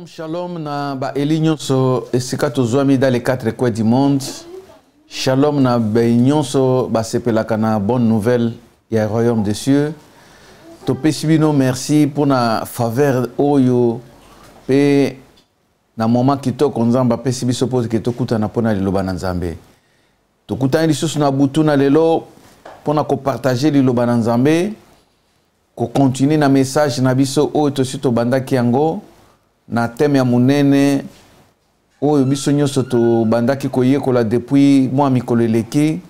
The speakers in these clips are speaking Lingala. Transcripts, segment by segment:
Shalom na ba elignonso esika tozwami dans les quatre coins du monde. Shalom na ba nyonso ba sepelaka na bonne nouvelle ya royaume des cieux. To pesibino merci pour na faveur oyo pe na moment kitoko nzamba pesibiso pose ke tokuta na pona liloba na nzambe. Tokuta lisusu na butu na lelo pona ko partager liloba na nzambe. Ko continuer na message na biso oyo tosito bandaki yango. Na thème ya munene oyo biso nyonso to bandaki koyekola depuis moi mikolo eleki.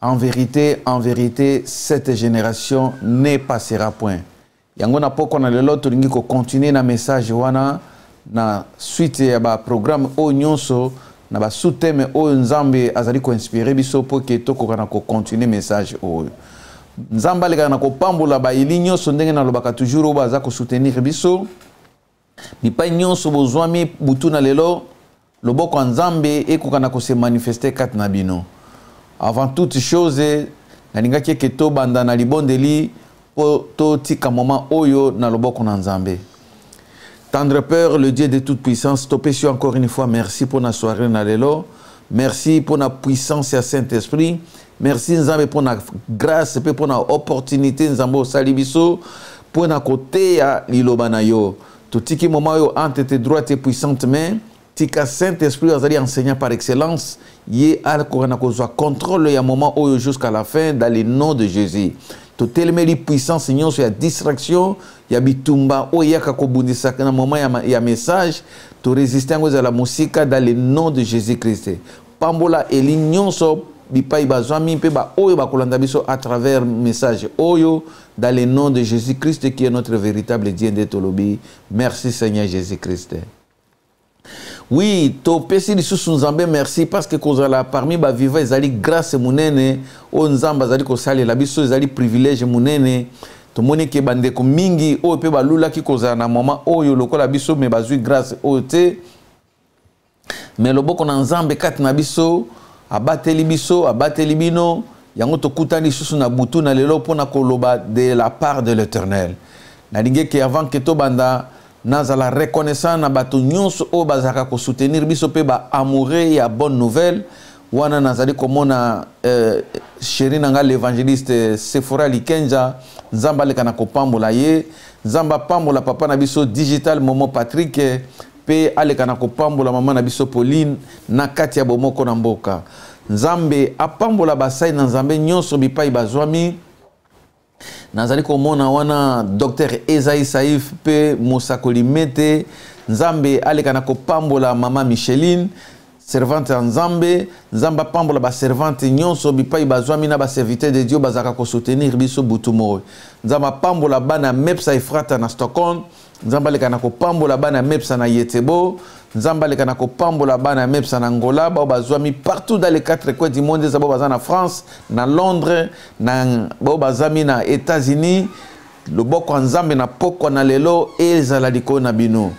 En vérité, cette génération ne passera point. Yango na poko na lelo tolingi ko continuer na message wana na suite ya ba programme oyo nyonso na ba sous-thème oyo Nzambe azali ko inspirer biso po ke tokoka na ko continuer message oyo. Nzambe aleka na ko pambola ba ili nyonso ndenge na lobaka toujours oyo baza ko soutenir biso. Mipai nyonso bozwami butu na lelo loboko Nzambe ekokana ko se manifester kat na bino. Avant toute chose nalingaki ke to banda na libondeli po to tika moment oyo na loboko na Nzambe. Tendre Père, le Dieu de toute puissance, topesi encore une fois merci pour na soirée na lelo. Merci pour na puissance ya Saint-Esprit. Merci Nzambe pour na grâce pe pour na opportunité Nzambe osali biso pour na côté ya liloba na yo. Tiki moment yo entre tes droites et puissantes mains, tika Saint-Esprit azali enseignant par excellence, yé al korana kozwa contrôle ya moment oyo jusqu'à la fin dans le nom de Jésus. To telemeli puissance nyonso ya distraction, ya bitumba oyo yaka kobundisa na moment ya message, to résister à la musique dans le nom de Jésus-Christ. Pambola eli nyonso bipai bazwami pe ba oyo bakolanda biso à travers message oyo dans le nom de Jésus-Christ qui est notre véritable Dieu de Tolobi. Merci Seigneur Jésus-Christ. Oui, to pesi lisusu Nzambe merci parce que kozala parmi ba vivants ezali grâce munene o Nzamba azali ko salela biso ezali privilège munene. To moni ke bandeko mingi oyo pe balula ki kozala na moment oyo lokola biso me bazui grâce oyo te. Mais loboko na Nzambe kat na biso abateli biso, abateli bino, yango tokutani lisusu na butu na lelo pona koloba de la part de l'Éternel. Na linge ke avant que to banda nazala reconnaissant na bato nyonso o bazaka ko soutenir biso pe ba amoureux ya bonne nouvelle. Wana nazali komona chéri nanga l'évangéliste Sephora Likenja, Nzamba leka na kopambola ye, Nzamba pambola papa na biso digital Momo Patrick pe aleka na kopambola mama na biso Pauline na kati ya bomoko na mboka. Nzambe apambola basai na Nzambe nyonso bipai bazwami. Nazali komona wana Dr Esaïe Saïf pe Mosakoli Mete. Nzambe aleka na kopambola mama Micheline servante ya Nzambe. Nzamba pambola ba servante nyonso bipai bazwami na ba serviteur de Dieu bazaka ko soutenir biso butumo. Nzamba pambola bana Mepsa Efrata na Stockholm. Nzamba leka na kopambola bana Mepsa na Yetebo. Nzamba leka na kopambola bana Mepsa na Angola. Ba bazwami partout dans les quatre coins du monde. Zabo baza na France, na Londres, na ba bazami na États-Unis. Loboko Nzambe na poko na lelo ezala liko na bino.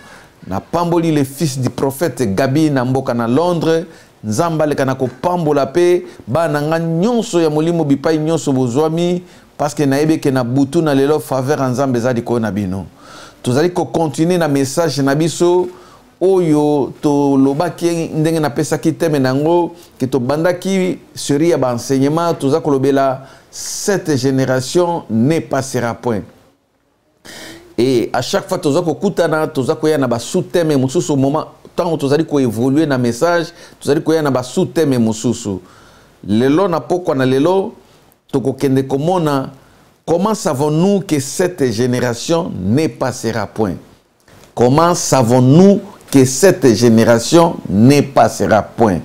Na pamboli le fils du prophète Gabi na mboka na Londres. Nzamba leka na kopambola pe bana nga nyonso ya molimo bipai nyonso bozwami parce que naebe ke na butu na lelo faveur Nzambe za liko na bino. Tozali ko continuer na message na biso oyo to lobaki ndenge na pesa ki teme nango ki to bandaki série ya ba enseignement toza ko lobela cette génération ne passera point. Et à chaque fois toza ko kutana toza ko ya na ba sous-thème mususu moment tant tozali ko évoluer na message tozali ko ya na ba sous-thème mususu. Lelo na poko na lelo to ko kende komona. Comment savons-nous que cette génération ne passera point? Comment savons-nous que cette génération ne passera point?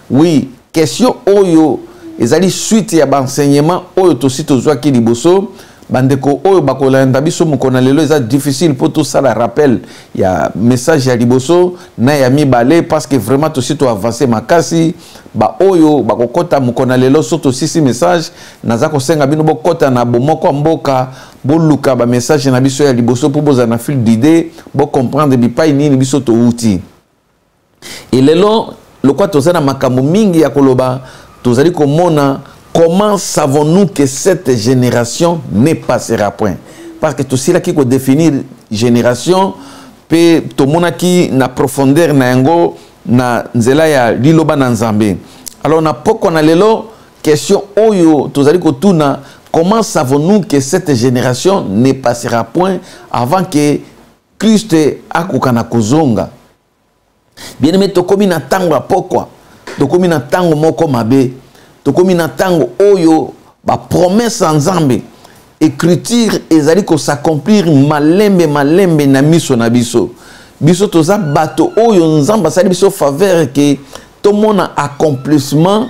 Oui, question oyo, ezali suite ya enseignement oyo tosi tozwa ki liboso, bandeko oyo bakolanda biso mokona lelo eza difficile pour tout ça la rappel ya message ya liboso na ya mibale parce que vraiment tosi to avancer makasi ba oyo bakokota mokona lelo surtout sisi message naza kosenga bino bokota na bomoko mboka boluka ba message na biso ya liboso pour boza na fil d'idée bo comprendre bipai nini biso to uti et lelo lokwa tozana makambo mingi ya koloba tozali komona. Comment savons-nous que cette génération ne passera point? Parce que tout cela qui peut définir génération, pe tomonaki na profondeur na yango na nzela ya liloba na Nzambe. Alors na poko na lelo question oyo tozali kotuna, comment savons-nous que cette génération ne passera point avant que Christ akokana kozonga? Bien aimé, tokomi na tango apokwa, tokomi na tango moko mabe, tokomi na tango oyo ba promesse en Nzambe, écriture ezali ko s'accomplir malembe malembe na miso na biso. Biso toza bato oyo Nzambe asali biso faveur que tout mon accomplissement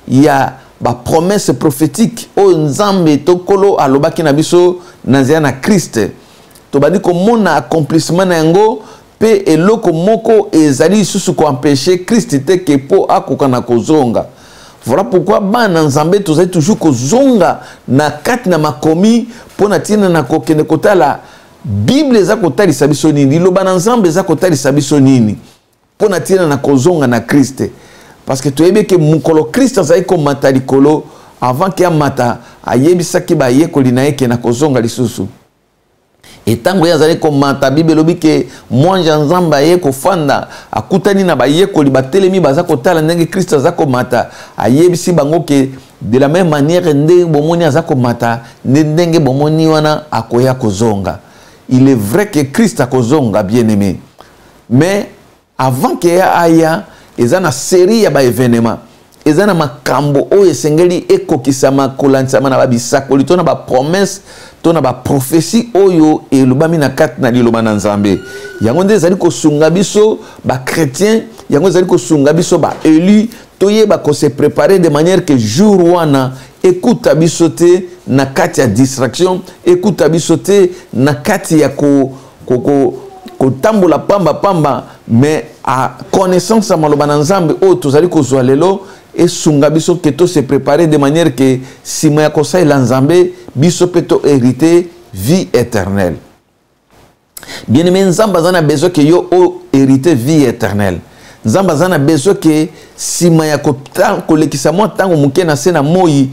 ya ba promesse prophétique oyo Nzambe tokolo alobaki na biso na nzela na Christ. To badi ko mona accomplissement na yango pe eloko moko ezali susu ko empêcher Christ te ke po akokana kozonga. Voilà pourquoi bana Nzambe tozali toujours kozonga na kati na makomi pona tina na kokende kotala Bible eza kotalisa biso nini, liloba na Nzambe eza kotalisa biso nini pona tina na kozonga na Christ. Parce que toyebi ke mukolo Christ azali ko mata likolo avant ke amata ayebisaki ba yekoli na yeke na kozonga lisusu. Etango yazali ko mata Bible lobi ke mwanja Nzambe aye ko fanda akutani na ba yekoli batelemi baza kotala ndenge Christ azako mata ayebisi bango ke de la même manière ndenge bomoni azako mata ndenge bomoni wana akoya kozonga. Il est vrai que Christ a kozonga, bien aimé, mais avant que aya ezana série ya ba événement, ezana makambo o esengeli ekokisama kolansama na babisakoli to na ba promesse to na ba prophétie oyo elubami na kat na liloba na Nzambe. Yango nde ezali kosunga biso ba chrétien, yango ezali kosunga biso ba élu toyeba ko se préparer de manière que jour wana écoute abisote na kati ya distraction, écoute abisote na kati ya ko tambola pamba, mais à connaissance à maloba na Nzambe o tozali kozwa lelo et sunga biso que to se préparer de manière que si moya kosa la Nzambe biso peto hériter vie éternelle. Bien aimé, Nzambe azana besoin que yo o hériter vie éternelle. Nzambe azana besoin que si moya ko lekisa mo tango muke na sena moyi,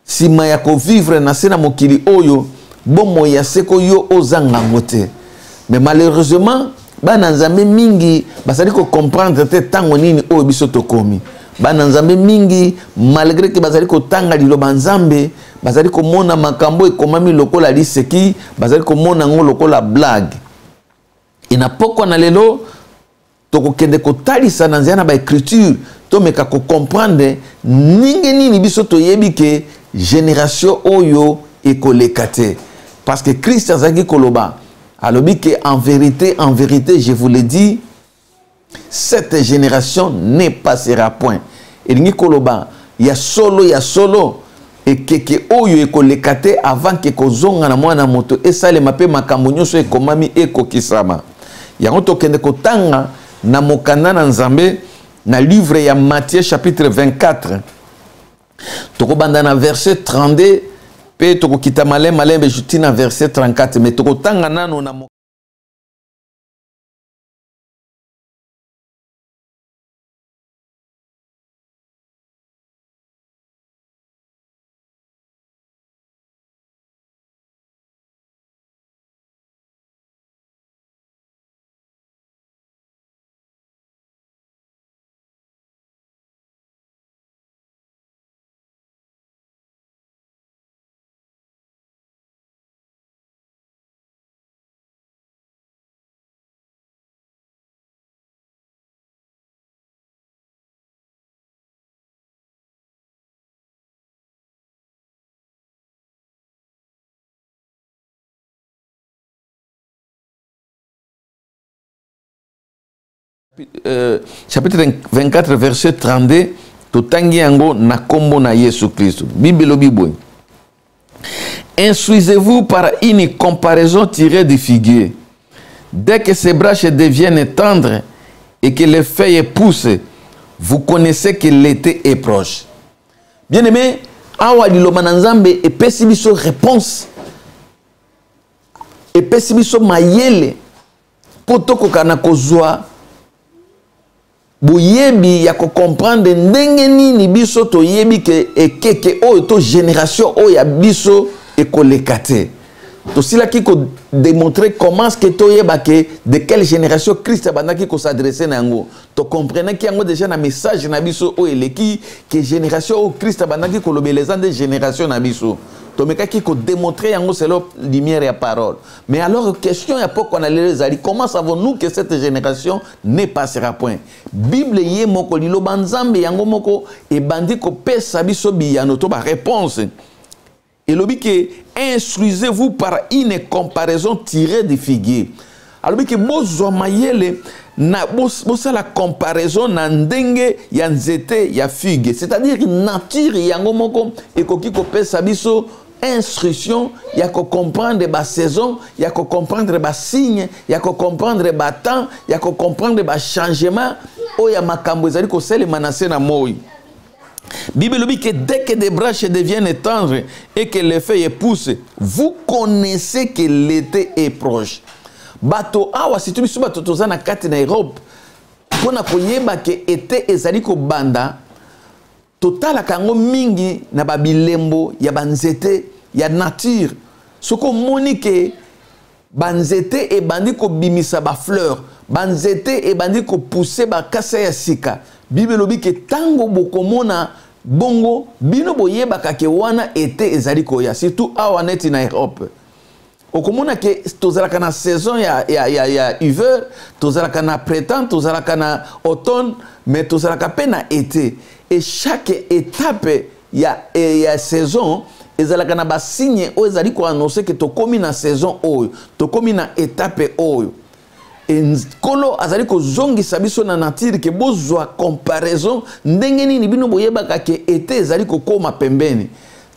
si moya ko vivre na sena mokili oyo bon moya seko yo ozanga ngote. Mais malheureusement bana Nzambe mingi basali ko comprendre te tango nini oyo biso tokomi. Bana Nzambe mingi malgré que bazali ko tanga liloba Nzambe bazali ko mona makambo ekomami lokola liseki, bazali ko mona ngo lokola blague. Ina poko na lelo toko kende ko talisa na nzela ba écriture to meka ko comprendre ninge nini biso to yebi ke génération oyo ekolekate. Parce que Christ azaki koloba alobi que en vérité je vous le dis, cette génération ne passera point. Et ningi koloba ya solo et keke oyo ekolekate avant que kozonga na mwana moto esale mape makambo nyonso ekomami ekokisama. Yango tokende kotanga na mokanda na Nzambe na livre ya Matthieu chapitre 24. Toko banda na verset 32 pe toko kita malembe juti na verset 34 mais toko tanga nano na chapitre 24 verset 32 totangi yango na kombo na Yesu Christ. Bible biboy. Instruisez-vous par une comparaison tirée du figuier. Dès que ses branches deviennent tendres et que les feuilles poussent, vous connaissez que l'été est proche. Bien aimé, awa liloba na Nzambe epesi biso réponse. Epesi biso mayele potoko kana kozwa boyebi ya ko comprendre ndenge nini biso to yebi ke ekeke oyo to génération oyo ya biso ekolekate. aussi là qui démontrer comment est-ce que de quelle génération Christ a qui s'adresse à nous. Tu comprends qu'il y a déjà un message nabiso o eleki que génération au Christ a qui les des générations nabiso. Tu me qui démontrer en c'est la lumière et la parole. Mais alors question il y a pas qu'on a les ali comment savons-nous que cette génération ne passera point. Bible yé moko lilo banzambe yango moko e bandi ko pesa biso biyano to ba réponse. Et le dit que instruisez-vous par une comparaison tirée des figuiers. Alors que bozo mayele na bosa la comparaison na ndenge ya nzete ya figue. C'est-à-dire que nature yango moko ekoki ko pesa biso instruction, il y a qu'à comprendre la saison, il y a qu'à comprendre les signes, il y a qu'à comprendre les temps, il y a qu'à comprendre les changements. Oh, il y a ma cambouizari ko sele manase na moi. Bible dit que dès que des branches deviennent tendres et que les feuilles poussent, vous connaissez que l'été est proche. Bato awa si tu biso bato tozana kati na Europe pona koyeba ke été ezali ko banda totala kango mingi na babilembo ya banzete ya nature soko moni ke banzete e bandi ko bimisa ba fleur banzete e bandi ko pousser ba kasa ya sika. Bible lobi ke tango bokomona bongo bino boyeba ka ke wana été ezali ko ya surtout awa neti na Europe. Okomona ke tozalaka na saison ya hiver, tozalaka na printemps, tozalaka na automne, mais tozalaka pe na été. Et chaque étape ya saison ezalaka na ba signe o ezali ko annoncer que tokomi na saison oyo, tokomi na étape oyo. Et kolo azali ko zongisa biso na nature ke bozwa comparaison ndenge nini bino boyebaka ke été ezali ko koma pembeni.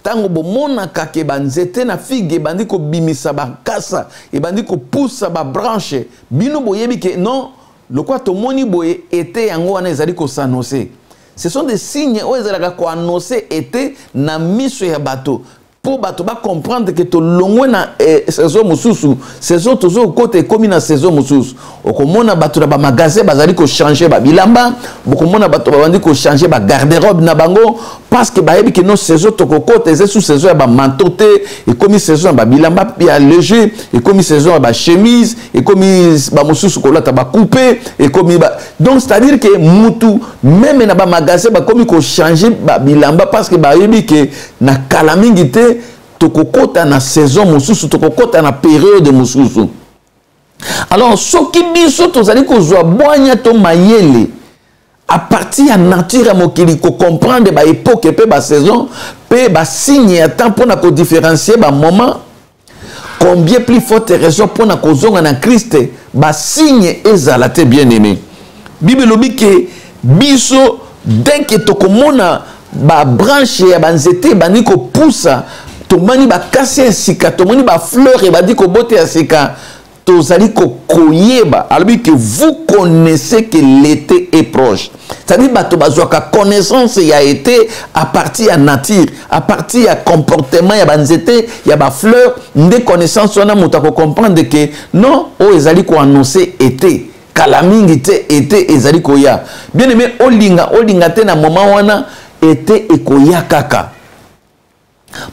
Tango bomona kake banzete na figue bandi ko bimisa ba kasa e bandi ko poussa ba branche bino boyebi ke non le quoi to moni boye été yango wana ezali ko s'annoncer. Ce sont des signes où ezalaka ko annoncer été na miso ya bato pour bato ba comprendre que to longwe na saison mususu saison tozo côté comme na saison mususu okomona bato na ba magasin bazali ko changer ba bilamba bokomona bato bandi ko changer ba garde-robe na bango parce que ba yebi que non saison to côté c'est sous saison ya ba manteauté et comme saison ba bilamba ya léger et comme saison ba chemise et comme ba mususu ko lata ba couper et comme ba donc c'est à dire que mutu même na ba magasin ba comme ko changer ba bilamba parce que ba yebi que na kalamingité tokokota na saison mususu tokokota na période mususu. Alors soki biso tozali kozwa boanya to mayele à partir ya nature ya mokili ko comprendre ba époque pe ba saison pe ba signe ya temps pour na ko différencier ba moment combien plus forte raison pour na kozonga na Christ ba signe ezalate bien aimé. Bible lobi ke biso dès que tokomona ba branche ya banzete bandi ko poussa tomani ba kase sika tomani ba fleur et bandi ko bote ya sika tozali ko koyeba alors que vous connaissez que l'été est proche. C'est-à-dire bato bazwaka connaissance ya été à partir ya nature à partir ya comportement ya banzete ya ba fleur nde connaissance wana muta ko comprendre que non o ezali ko annoncer été kalamingi te été ezali ko ya bien aimé olinga te na moment wana été ekoya kaka.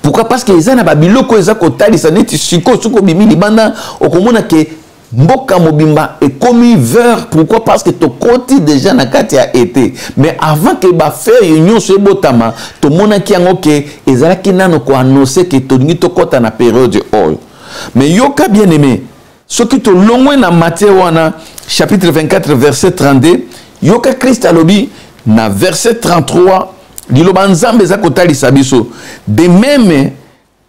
Pourquoi? Parce que les ana biloko eza kotalisa neti siko suko bimi libanda okomona ke mboka mobimba ekomi vert. Pourquoi? Parce que to koti déjà na kati ya été. Mais avant que ba faire union se botama to mona ki yango ke ezala ki nano ko annoncer que to ngi to kota na période oyo. Mais yoka bien aimé ce qui to longwe na Matthieu wana chapitre 24 verset 32 yoka Christ alobi na verset 33 de même,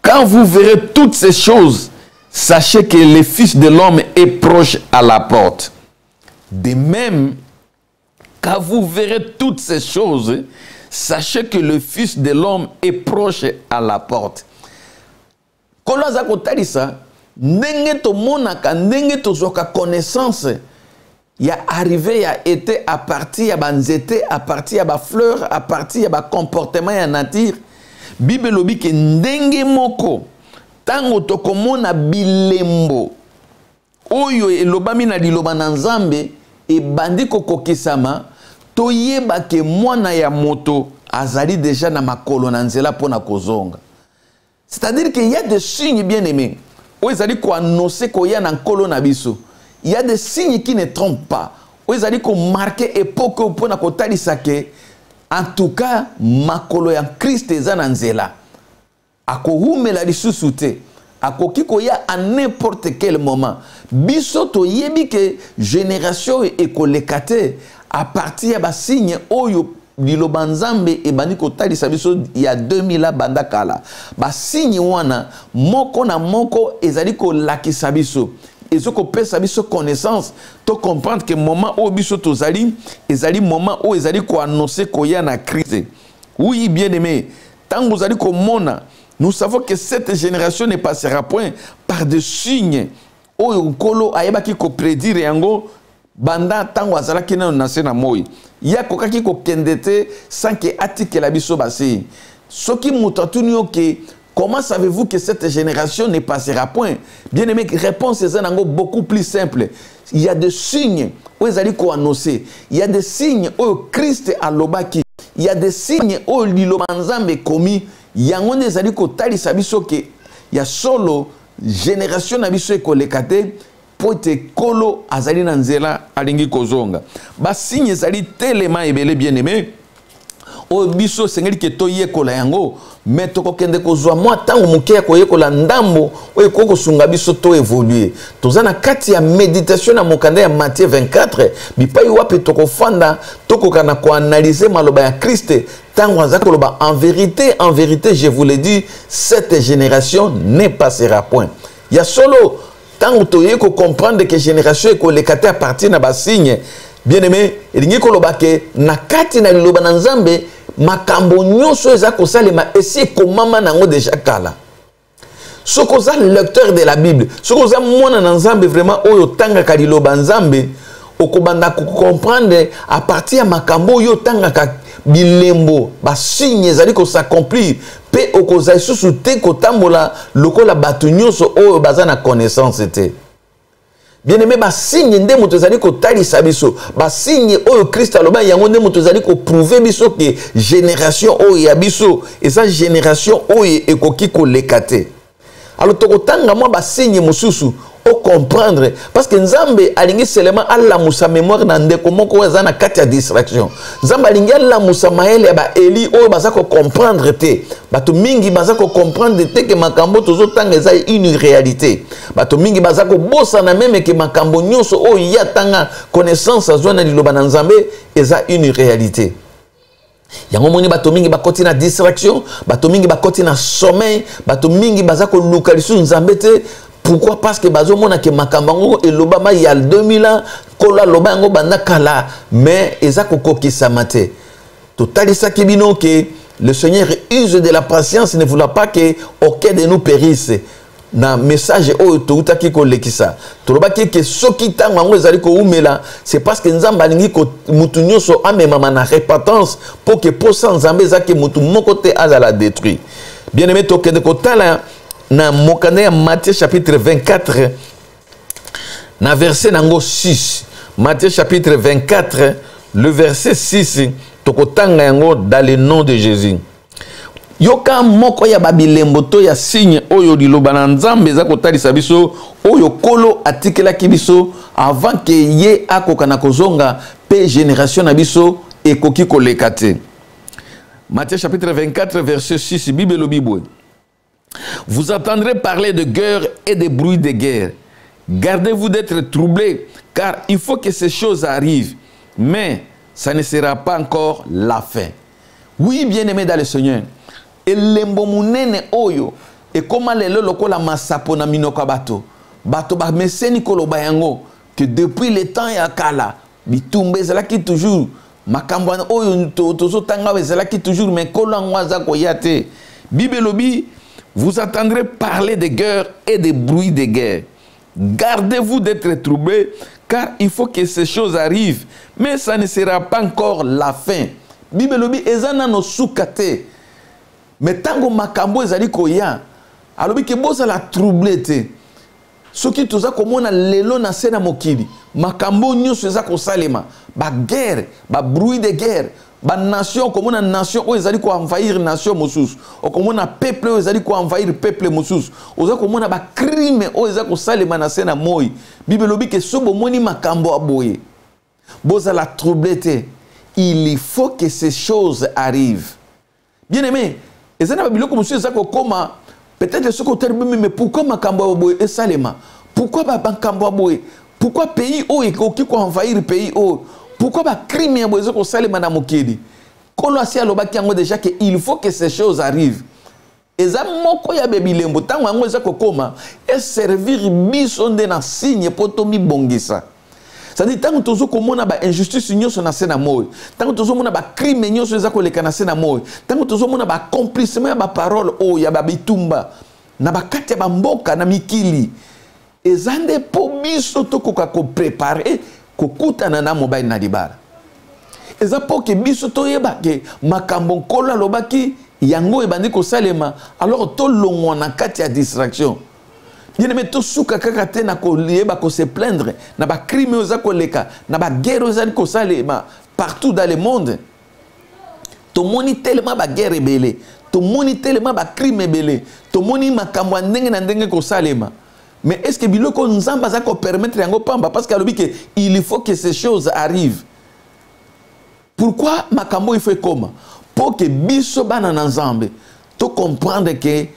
quand vous verrez toutes ces choses, sachez que le Fils de l'homme est proche à la porte. De même, quand vous verrez toutes ces choses, sachez que le Fils de l'homme est proche à la porte. Quand vous avez ça, ndenge to monaka, ndenge to zoka connaissance. Il y a arrivé, il y a été à partir, il y a banzete, à partir, il y a fleur, à partir, il y a comportement, il y a nature. Bible lobi ke ndenge moko, tango tokomona bilembo, oyo elobami na liloba na Nzambe, e bandi kokokisama, toyeba ke mwana ya moto, azali déjà na makolo na nzela pona kozonga. C'est-à-dire qu'il y a des signes bien aimés. oyo ezali koannonce koya na nkolo na biso. Il y a des signes qui ne trompent pas. Oyo ezali komarke époque mpona kotalisa ke en tout cas makolo ya Christ eza na nzela. Akohumela lisusu te. Akoki koya à n'importe quel moment. Biso toyebi ke génération ekoleka te à partir ya ba signe oyo liloba nzambe ebandi kotalisa biso il y a 2000 ans banda kala. Ba signe wana moko na moko ezali kolakisa biso. Ezo kopesa biso connaissance to comprendre que moment où biso tozali ezali moment où ezali ko annoncer koya na crise. Oui bien aimé, tant vous allez komona, nous savons que cette génération ne passera point par des signes. Oyo kolo ayebaki ko prédire yango banda tango azalaki na nase na moi. Ya kokaki ko kendete sans que atike la biso basi. Soki mutatuni oke. Comment savez-vous que cette génération ne passera point? Bien aimé, réponse est beaucoup plus simple. Il y a des signes où ils allaient annoncer. Il y a des signes où Christ a l'obaki. Il y a des signes où l'Ilomanzambe commis. Il y a des allés kotali sabiso que il y a solo génération nabiso ekolekate pour te kolo azali nanzela alingi kozonga. Ba signes zali tellement ebele bien aimé. O biso sengeli ke toye kola yango mais tokokende kozwa mwa tango muke ko yekola ndambo o ekoko sunga biso to évoluer tozana kati ya méditation na mokanda ya Matthieu 24 bipai wapi tokofanda tokokana ko analyser maloba ya Christ tango azakoloba en vérité je vous le dis cette génération ne passera point ya solo tango toye ko comprendre que génération ko lekate à partir na ba signe bien aimé elingi koloba ke na kati na liloba na nzambe makambo nyonso eza kosalema esi ekomama nango déjà kala. Soko za lecteur de la Bible, soko za mwana na nzambe vraiment oyo tangaka liloba nzambe okobanda ko comprendre à partir ya makambo oyo tangaka bilembo ba signe ezali ko s'accomplir pe okoza isusu te kotambola lokola bato nyonso oyo baza na connaissance te. Bien aimé, ba signe nde moto ezali ko talisa biso, ba signe oyo Christ aloba yango nde moto ezali ko prouver biso que génération oyo ya biso, et sa génération oyo ekoki ko lekate. Alors tokotanga moi ba signe mosusu o comprendre parce que nzambe alingi seulement alla musa mémoire na ndeko moko eza na kati ya distraction. Nzambe alingi alla musa maele ya ba Eli oyo baza ko comprendre te. Bato mingi baza ko comprendre te que makambo tozo tanga eza une réalité. Bato mingi baza ko bosa na même que makambo nyonso oyo ya tanga connaissance azwa na liloba na nzambe eza une réalité. Yango moni bato mingi bakoti na distraction, bato mingi bakoti na sommeil, bato mingi baza ko luka lisu nzambe te. Pourquoi? Parce que bazo mona ke makambango et l'Obama il y a 2000 ans kola loba ngo banda kala mais ezako kokisa mate. Totali ça qui bino que le Seigneur use de la patience, ne voulait pas que aucun de nous périsse. Na message o touta ki ko lekisa. Toloba ke soki tango ngo ezali ko umela, c'est parce que nzamba lingi ko mutu nyoso amema na repentance pour que posa nzambe zaki mutu moko te azala détruit. Bien aimé tokende ko tala na mokanda ya Matthieu chapitre 24 na verset nango 6. Matthieu chapitre 24 le verset 6 tokotanga yango dans le nom de Jésus. Yoka moko ya babilembo to ya signe oyo liloba na nzambe za kotalisa biso oyo kolo atikela kibiso avant que ye akoka na kozonga pe génération na biso ekoki kolekate. Matthieu chapitre 24 verset 6 Bible lo Bible. Vous entendrez parler de guerre et de bruits de guerre. Gardez-vous d'être troublés, car il faut que ces choses arrivent. Mais ça ne sera pas encore la fin. Oui, bien-aimés dans le Seigneur. Et l'embomunene oyo, et comment les lokola masapo na minoko bato. Bato ba meseni koloba yango, que depuis le temps ya kala, bitumbe zelaki toujours. Makambo oyo tozo tanga zelaki toujours, mais kolangwaza koyate. Bibelobi. Vous entendrez parler de guerre et de bruits de guerre. Gardez-vous d'être troublés, car il faut que ces choses arrivent, mais ça ne sera pas encore la fin. Bibelobi ezana no sukate. Mais tango makambo ezali koya, alobi ke bosa la troublé te. soki toza komona lelo na sena mokili makambo nyonso eza kosalema ba guerre ba bruit de guerre ba nation komona nation oyo ezali ko envahir nation mosusu okomona peuple oyo ezali ko envahir peuple mosusu oza komona ba crime oyo eza kosalema na sena moi Bible lobi ke so bomoni makambo aboye boza la troublete il faut que ces choses arrivent bien aimé ezana ba biloko mosusu eza kokoma peut-être ce côté mais pourquoi makambo aboye esalema pourquoi ba makambo aboye pourquoi pays oyo qui ko envahir pays oyo pourquoi ba crime ya bozo ko salema na mokedi Kolosi alobaki yango déjà que il faut que ces choses arrivent eza moko ya bebilembo tango yango eza kokoma et servir biso nde na signe poto mi bongisa c'est-à-dire tango tozo komona ba injustice nyonso na sena moyo tango tozo mona ba crime nyonso eza koleka na sena moyo tango tozo mona ba accomplissement ya ba parole o ya ba bitumba na ba kati ya ba mboka na mikili eza nde po biso tokoka ko préparer kokutana na mobile na libara eza po ke biso toyeba ke makambo nkolo alobaki yango ebandi kosalema alors to longwa na kati ya distraction bien aimé to suka kaka te na koyeba ko se plaindre na ba crime oza koleka na ba guerre oza kosalema partout dans le monde to moni tellement ba guerre ebele to moni tellement ba crime ebele to moni makambo ndenge na ndenge kosalema. Mais est-ce que biloko nzamba za ko permettre yango pamba parce que il faut que ces choses arrivent. Pourquoi makambo il faut comment? Pour que biso bana na nzambe to comprendre que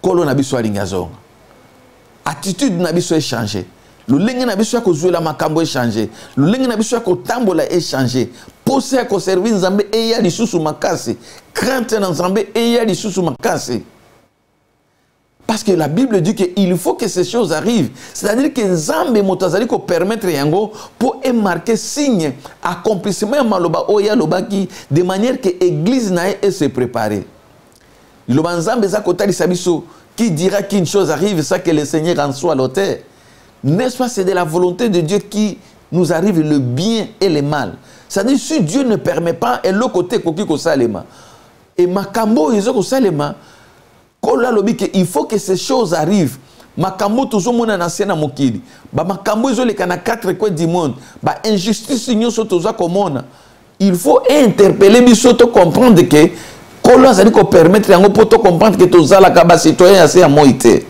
kolo na biso alingazonga. Attitude na biso est changé. Le lenge na biso ko zuela makambo est changé. Le lenge na biso ko tambola est changé. Poser ko servir nzambe e ya lisusu makasi. Crainte na nzambe e ya lisusu makasi. Parce que la Bible dit qu'il faut que ces choses arrivent. C'est-à-dire que Nzambe motazali ko permettre yango pour marquer signe accomplissement maloba oya lobaki de manière que l'église nae se préparer. Le Nzambe za kotali sabiso qui dira qu'une chose arrive ça que le Seigneur en soit l'auteur. N'est-ce pas c'est de la volonté de Dieu qui nous arrive le bien et le mal. C'est-à-dire si Dieu ne permet pas et le côté koki ko salema et makambo izo ko salema il faut que ces choses arrivent. Makambo toujours mona na sena mokili. Ba makambo ezoleka na quatre coins du monde. Ba injustice nyonso toza komona. Il faut interpeller biso to comprendre que kolo azali ko permettre yango po to comprendre que tozala ka ba citoyen assez ya moite.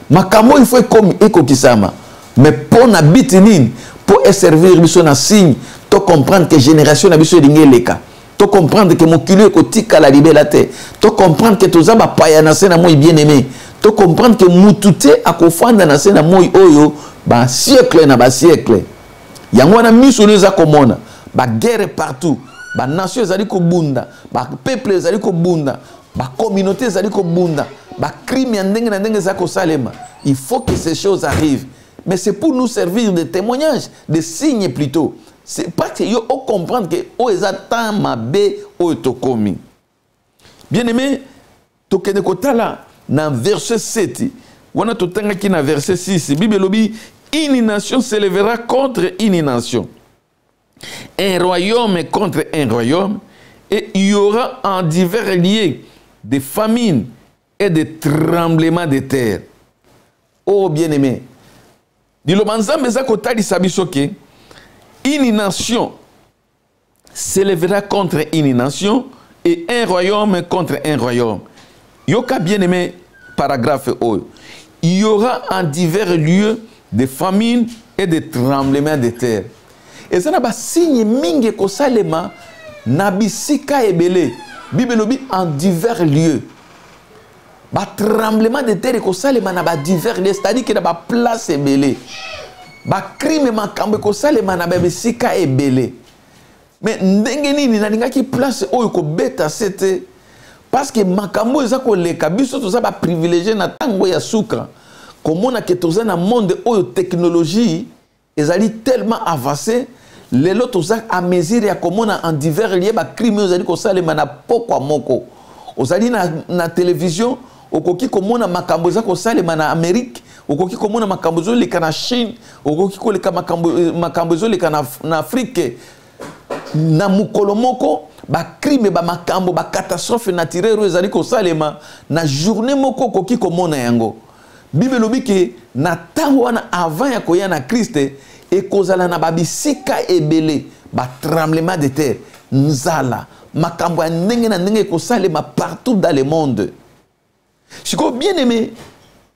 Makambo il faut comme ekokisama. Mais pour na bitinine pour servir biso na signe to comprendre que génération na biso lingeleka. To comprendre que mon culé kotika la liberté, to comprendre que toza ba paya na sena moi bien aimé, to comprendre que mutute akofanda na sena moi oyo ba siècle na ba siècle. Yango na miso neza komona, ba guerre partout, ba nation zali ko bunda, ba peuple zali ko bunda, ba communauté zali ko bunda, ba crime ya ndenge na ndenge za ko salema. Il faut que ces choses arrivent. Mais c'est pour nous servir de témoignages, de signes plutôt. C'est parce que yo comprendre que o ezata mabe o tokomi. Bien aimé, tokende kotala na verset 7. Wana totanga ki na verset 6. Bible lobi une nation s'élèvera contre une nation. Un royaume contre un royaume et il y aura en divers lieux des famines et des tremblements de terre. Oh bien aimé. Dilo manzambe za kotali sabisoke. Une nation s'élèvera contre une nation et un royaume contre un royaume. Yoka bien aimé paragraphe O. Il y aura en divers lieux des famines et des tremblements de terre. Et ça n'a pas signe mingi ko salema nabisika ebele. Bible lobi en divers lieux. Ba tremblement de terre ko salema na ba divers lieux, c'est-à-dire que na ba place ebele. Ba crime makambo ko salema na bebe sika ebele. Mais ndenge nini na ningaki place oyo ko beta sete parce que makambo eza ko leka biso toza ba privilégié na tango ya suka. Komona ke toza na monde oyo technologie ezali tellement avancé lelo toza a mesure ya komona en divers lieux ba crime ezali ko salema na pokwa moko. Ozali na télévision okoki komona makambo eza ko salema na Amérique. Okoki komona makambo zoleka na Chine, okoki koleka makambo zoleka na Afrique. Na mukolo moko ba crime ba makambo ba catastrophe naturelle ezali ko salema na journée moko okoki komona yango. Bible lobi ke na tango wana avant ya koya na Christ et kozala na babisika ebele ba tremblement de terre nzala makambo ya ndenge na ndenge kosalema partout dans le monde. Siko bien aimé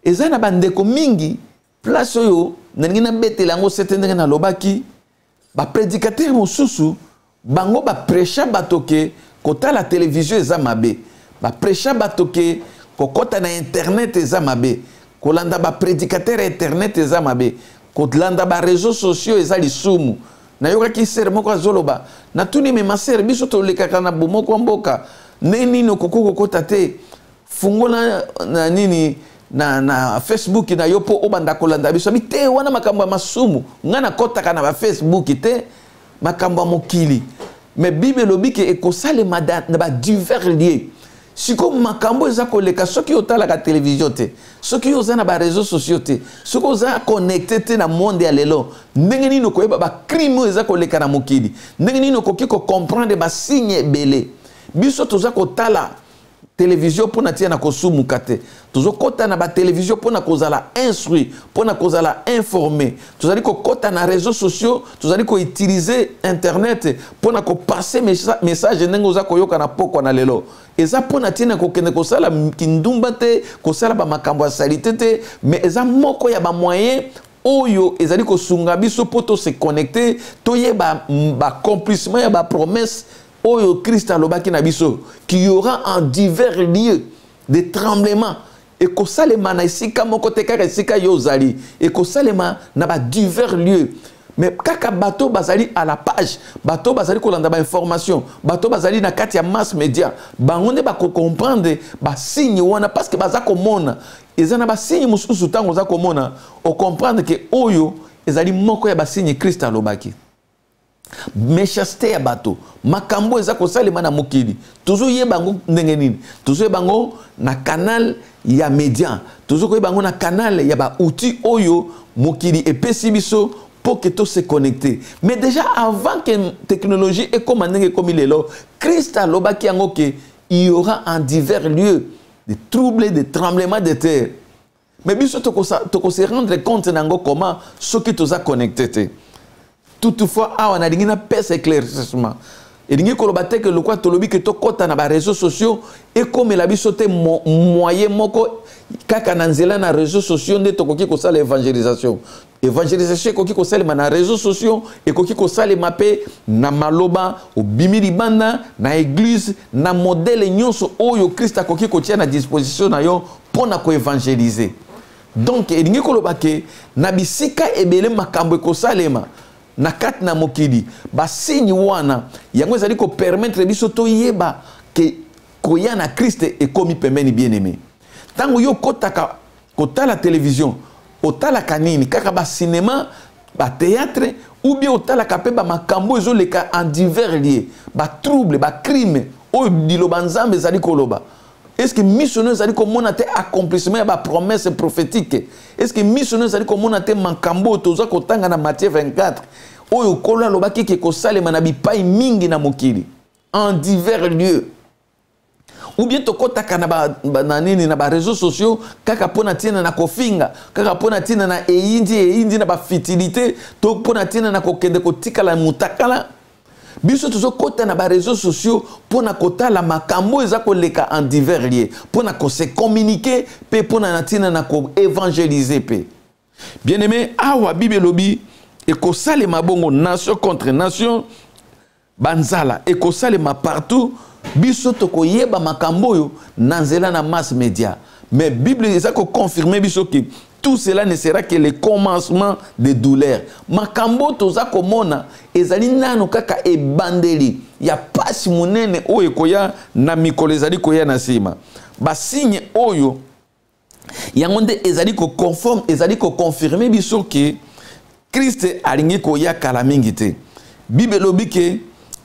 eza na bandeko mingi place oyo ndenge na betela yango sete ndenge na lobaki ba prédicateur mosusu bango ba prêcha batoke kota la télévision eza mabe ba prêcha batoke kokota na internet eza mabe kolanda ba prédicateur internet eza mabe kolanda ba réseaux sociaux eza lisumu na yoka ki ser moko azoloba na tuni me maser biso to lekaka na bomoko mboka neni no kokoko kota te fungola na nini na Facebook na yopo obanda kolanda biso te wana makambo ya masumu ngana kota kana ba Facebook te makambo ya mokili mais Bible lobike ekosale na ba divers lieux siko makambo eza koleka soki otala ka télévision te soki oza na ba réseaux sociaux te soki oza connecté te na monde ya lelo ndenge nini koyeba ba crime eza koleka na mokili ndenge nini koki ko comprendre ba signe belé biso toza kotala télévision pour natia na kosumu kate tozo kota na ba télévision pour na kozala instruit pour na kozala informé tozali ko kota na réseaux sociaux tozali ko utiliser internet pour na ko passer message ndenge oza koyoka na poko na lelo eza pour na tina ko kende ko sala kindumba te ko sala ba makambo ya salite te mais eza moko ya ba moyen oyo ezali ko sunga biso poto se connecter toyeba ba accomplissement ya ba promesse Oyo Christ alobaki na biso qu'il y aura en divers lieux des tremblements et ko salema na isika moko te kaka isika yozali et ko salema na ba divers lieux mais kaka bato bazali à la page bato bazali ko landa ba information bato bazali na kati ya mass media bangonde ba ko comprendre ba signe wana parce que baza ko mona ezana ba signe mususu tango za ko mona o comprendre que oyo ezali moko ya ba signe Christ alobaki. Méchanceté ya bato makambo eza kosalema na mokili toujours yebango ndenge nini toujours yebango na canal ya média toujours yebango na canal ya ba outil oyo mokili epesi biso pour que tout se connecter mais déjà avant que technologie et comme ndenge comme lelo Christ alobaki yango que il y aura en divers lieux des troubles des tremblements de terre mais biso to ko se rendre compte nango comment ceux qui toza connecté toutefois on a dit na pèse éclaircissement et dingi ko lobate que le quoi tolobi que to kota na ba réseaux sociaux et comme la bisoté moyen moko kaka na nzela na réseaux sociaux nde to koki ko sala évangélisation koki ko sala na réseaux sociaux et koki ko sala mapé na maloba au bimiri banda na église na modèle nyonso oyo Christ koki ko tia na disposition na yo pona ko évangéliser donc et dingi ko lobake na bisika ebele makambo ko salema na kat na mokili ba signe wana yango ezali ko permettre biso to yeba ke koya na Christ et komi pembeni bien aimé tango yo kotaka kotala télévision otala kanini kaka ba cinéma ba théâtre ou bien otala ka pe ba makambo ezoleka en divers lieux ba trouble ba crime o diloba nzambe ezali koloba. Est-ce que missionnaire ezali ko mona te accomplissement ya ba promesse prophétique est-ce que missionnaire ezali ko mona te makambo toza kotanga na Matthieu 24 oyo kola lobaki ke ko salema na bipai mingi na mokili en divers lieux ou bien to kotaka na ba nini na ba réseaux sociaux kaka pona tina na kofinga kaka pona tina na eindi na ba fitilité to pona tina na kokende kotikala mutakala biso tozo kota na ba réseaux sociaux pona kota la makambo eza koleka en divers lieux pona ko se communiquer pe pona natina na ko évangéliser pe bien aimé awa Bible lobi et ko salema bongo nation contre nation banzala et ko salema partout biso to ko yeba makambo yo nanzela na mass media mais Bible eza ko confirmer biso que tout cela ne sera que le commencement des douleurs. Makambo toza komona ezali nano kaka ebandeli ya pasi munene oyo koya na mikolo ezali koya na sima. Ba signe oyo yango nde ezali ko conforme ezali ko confirmer biso que Christ alingi koya kala mingi te. Bible lobi que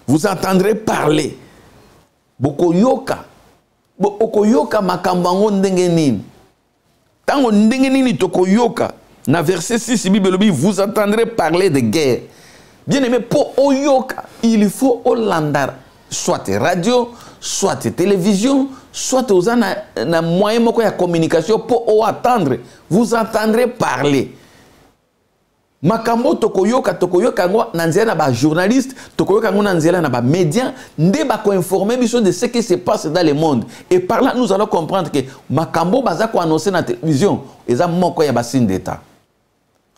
vous entendrez parler bokoyoka okoyoka makambo ngo ndenge nini. Tango ndenge nini tokoyoka na verset 6 Bible lobi vous entendrez parler de guerre. Bien aimé pour oyoka il faut olanda soit radio soit télévision, soit aux na moyen de communication pour attendre. Vous entendrez parler. Makambo tokoyoka ngo nanzela ba journaliste, tokoyoka ngo nanzela na ba média, nde ba ko informer biso de ce qui se passe dans le monde. Et par là nous allons comprendre que makambo baza ko annoncer na télévision, eza moko ya ba signe d'état.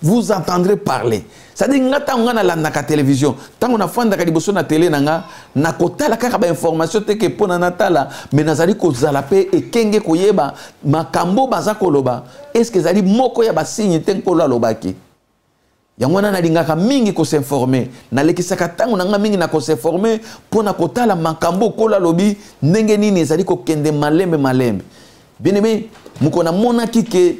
Vous entendrez parler. Ça dit ngata ngana la na télévision, tant on a fanda ka liboso na télé nanga, na kotala ka ba information te ke pona natala, mais nazali ko zalape e kenge koyeba makambo baza ko loba. Est-ce que zali moko ya ba signe te ko lobaki? Yangwana na lingaka mingi ko s'informer na lekisaka tangu na mingi na ko s'informer pona kotala makambo kola lobi ndenge nini ezali ko kende malembe bien aimé mukona mona kike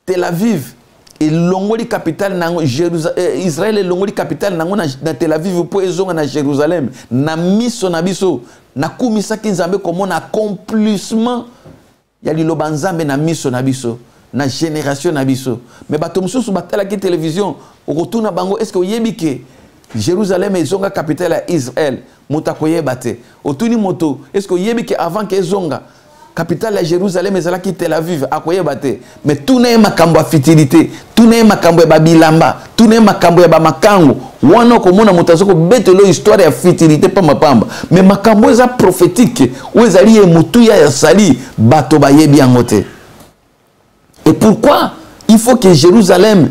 Tel Aviv et longoli capitale na Israël et longoli capitale na Tel Aviv po ezonga na Jérusalem na miso na biso na kumisa kinzambe komona accomplissement ya liloba nzambe na miso na biso na génération na biso mais bato mususu batala ki télévision okotuna bango est-ce que oyebike Jérusalem ezonga capitale ya Israël muta koyeba te otuni moto est-ce que oyebike avant que ezonga capitale ya Jérusalem ezala ki Tel Aviv akoyeba te mais tout n'est makambo ya futilité tout n'est makambo ya babilamba tout n'est makambo ya bamakango wana komona mutazoko betelo histoire ya futilité pa mapamba mais makambo eza prophétique ou ezali emutuya ya sali bato bayebi yango te. Et pourquoi il faut que Jérusalem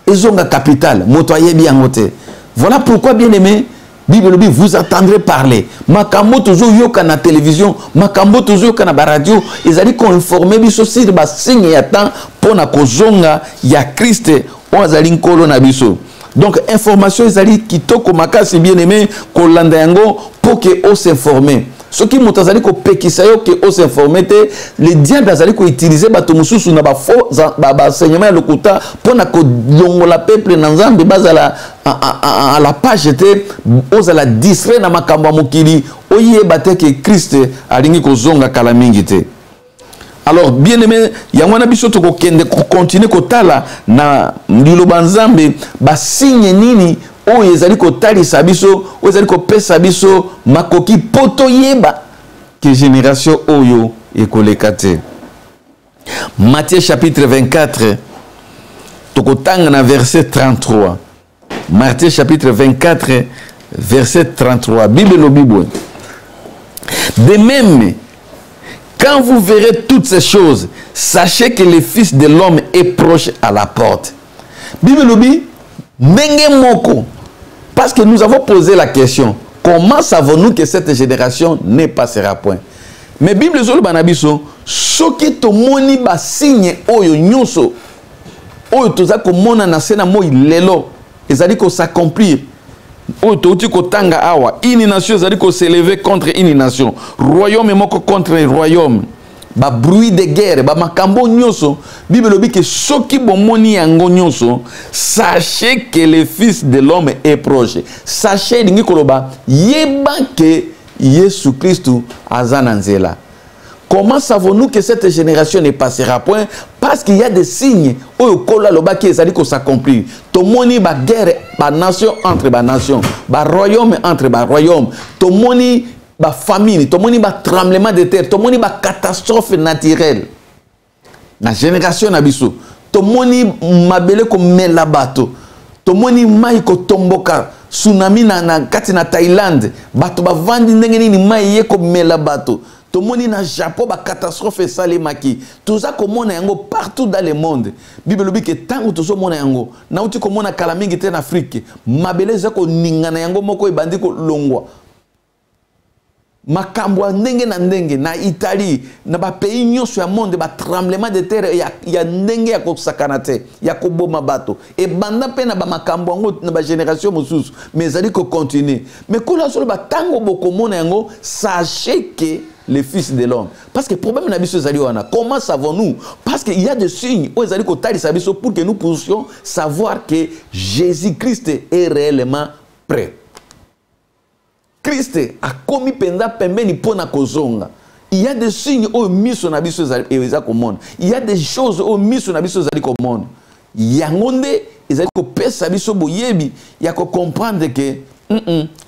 ezonga capitale motoye bien ngote. Voilà pourquoi bien aimé Bible vous attendrez parler. Makambo toujours yoka na télévision, makambo toujours yoka na radio, ils allaient qu'on informer biso sur ba signe ya temps pour na kozonga ya Christ on azali nkolo na biso. Donc information ils allaient kitoko makasi bien aimé ko landa yango pour que on s'informer. Ce qui mutazali ko pekisa yo que on s'informer te le diable azali ko utiliser bato mususu na ba faux ba enseignement lokuta pona ko longola peuple na nzambe bazala à la page te ozala distrait na makambo mokili oyeba te que Christ alingi ko zonga kala mingi te. Alors bien aimé yangwana biso to ko kende ko continuer ko tala na liloba nzambe ba signe nini oyo ezali kotalisa biso oyo ezali kopesa biso makoki poto yeba que génération oyo ekoleka te. Matthieu chapitre 24 tokotanga na verset 33. Matthieu chapitre 24 verset 33. Bible lo Bible. De même, quand vous verrez toutes ces choses, sachez que le Fils de l'homme est proche à la porte. Bible lo Bible ndenge moko. Parce que nous avons posé la question, comment savons-nous que cette génération ne passera point? Mais Bible zolo banabiso, soki to moni ba signe oyo nyonso, oyo toza ko mona na sena moi lelo, ezali ko s'accomplir. Oyo to uti ko tanga awa, une nation ezali ko s'élever contre une nation, royaume moko contre royaume. Ba bruit de guerre, ba makambo nyonso, Bible lobi que soki bomoni yango nyonso, sachez que le Fils de l'homme est proche. Sachez lingi koloba yeba que Jésus Christ azana nzela. Comment savons-nous que cette génération ne passera point? Parce qu'il y a des signes où kola loba qui ezali ko s'accomplir. Tomoni ba guerre ba nation entre ba nation, ba royaume entre ba royaume. Tomoni ba famine, tout le monde ba tremblement de terre, tout le monde ba catastrophe naturelle. La génération nabiso, tout le monde mabele ko mela bato, tout le monde mai ko tomboka, tsunami na kati na Thaïlande, bato ba vandi ndenge nini mai ye ko mela bato. Tout le monde na Japon ba catastrophe salemaki. Tout ça comme on yango partout dans le monde. Bible dit que tant que tout mona yango, na uti ko mona kalamingi te na Afrique, mabele za ko ningana yango moko ebandi ko longwa. Makambo ndenge na ndenge na Italie na ba pays nyonso ya monde ba tremblement de terre ya ndenge ya kosakana te ya koboma bato e banda pe na ba makambo ngo na ba génération mosusu mais zali ko continuer mais kola solo ba tango bokomona yango sachez que le Fils de l'homme parce que problème na biso zali wana comment savons-nous parce qu'il y a des signes où zali ko talisa biso pour que nous puissions savoir que Jésus-Christ est réellement prêt. Christ a commis penda pembeni pona kozonga. Il y a des signes au miso na biso eza komona. Il y a des choses au miso na biso zali komona. Yangonde ezali ko pesa biso boyebi ya ko comprendre que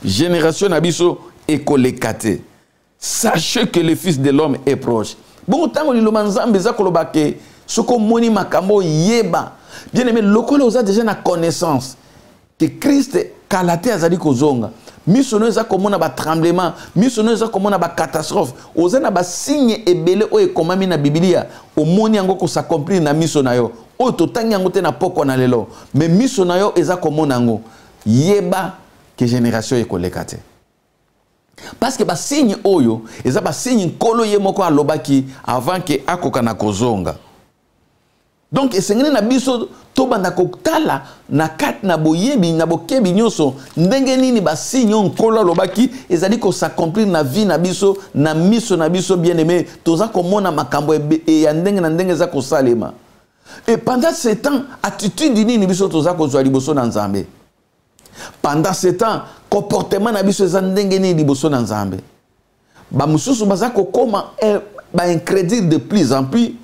génération na biso ekolekate. sachez que le Fils de l'homme est proche. Bon, tant que l'homme za kolobake, ce qu'on moni makambo yeba. Bien aimé, lokolo oza déjà na connaissance que Christ kalate azali kozonga. Misono eza komona ba tremblement, misono eza komona ba catastrophe. Oza na ba signe ebele o ekomami na Biblia, omoni yango ko s'accomplir na misona yo. O totangi yango te na poko na lelo, mais misona yo eza komona yango. Yeba que génération ekoleka te. Parce que ba signe oyo, eza ba signe nkolo ye moko alobaki avant que akoka na kozonga. Donc esengeli na biso to banda kokala na kat na boyebi na bokebi nyonso ndenge nini ba signe nkolo alobaki ezali ko s'accomplir na vie na biso na miso na biso bien-aimé toza komona makambo ya ndenge na ndenge za kosalema. Et pendant ce temps attitude nini biso toza kozwa liboso na Nzambe. Pendant ce temps comportement na biso eza ndenge nini liboso na Nzambe. Ba mususu baza kokoma ba incrédule de plus en plus.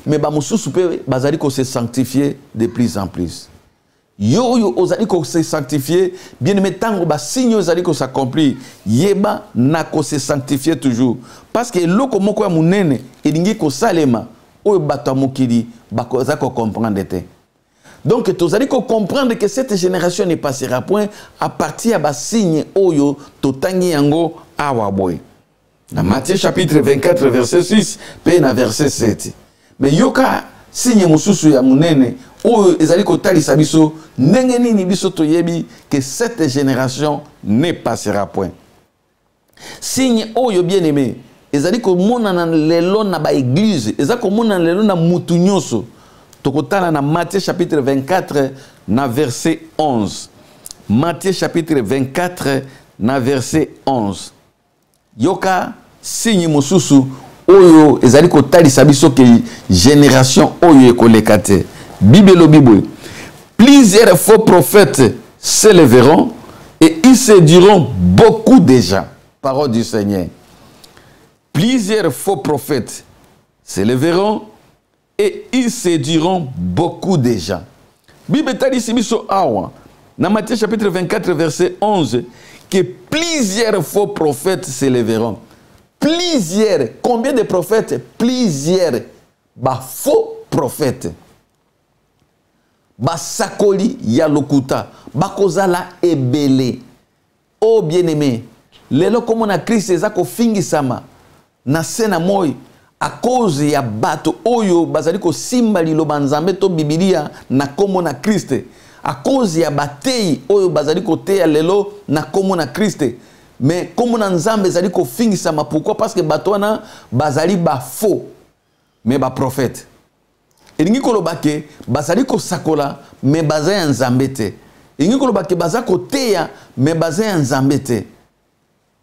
Mais ba mususu pe bazali ko se sanctifier de plus en plus. Yo ozali ko se sanctifier bien aimé tango ba signe ozali ko s'accomplir yeba na ko se sanctifier toujours parce que loko moko ya munene elingi ko salema oyo bato mokili ba ko za ko comprendre te. Donc tozali ko comprendre que cette génération ne passera point à partir ba signe oyo totangi yango awa boy. Dans Matthieu chapitre 24 verset 6 pe na verset 7. Mais yoka signe mususu ya munene oyo ezali kotalisa biso ndenge nini biso toyebi que cette génération ne passera point. Signe oyo bien aimé ezali komona na lelo na ba église ezali komona na lelo na mutu nyonso tokotala na Matthieu chapitre 24 na verset 11. Matthieu chapitre 24 na verset 11. Yoka signe mususu oyo ezali kotalisa biso ke génération oyo ekoleka te. Bible Bible. Plusieurs faux prophètes s'élèveront et ils séduiront beaucoup de gens. Parole du Seigneur. Plusieurs faux prophètes s'élèveront et ils séduiront beaucoup de gens. Bible talisi biso awa na Matthieu chapitre 24 verset 11 que plusieurs faux prophètes s'élèveront. Plusieurs, combien de prophètes? Plusieurs, bah faux prophètes. Bah sakoli ya lokuta, bah kozala ebele. Oh bien-aimé, lelo comme on a Christ ezako fingi sama na sena moi à cause ya bato oyo bazali ko simba liloba Nzambe to Biblia na komo na Christ. À cause ya batei oyo bazali ko teya lelo na komo na Christ. Mais comme on a Nzambe ezali ko fingisama pourquoi parce que bato wana bazali ba faux mais ba prophète. Elingi kolobake bazali ko sakola mais bazali Nzambe te. Elingi kolobake bazali ko teya mais bazali Nzambe te.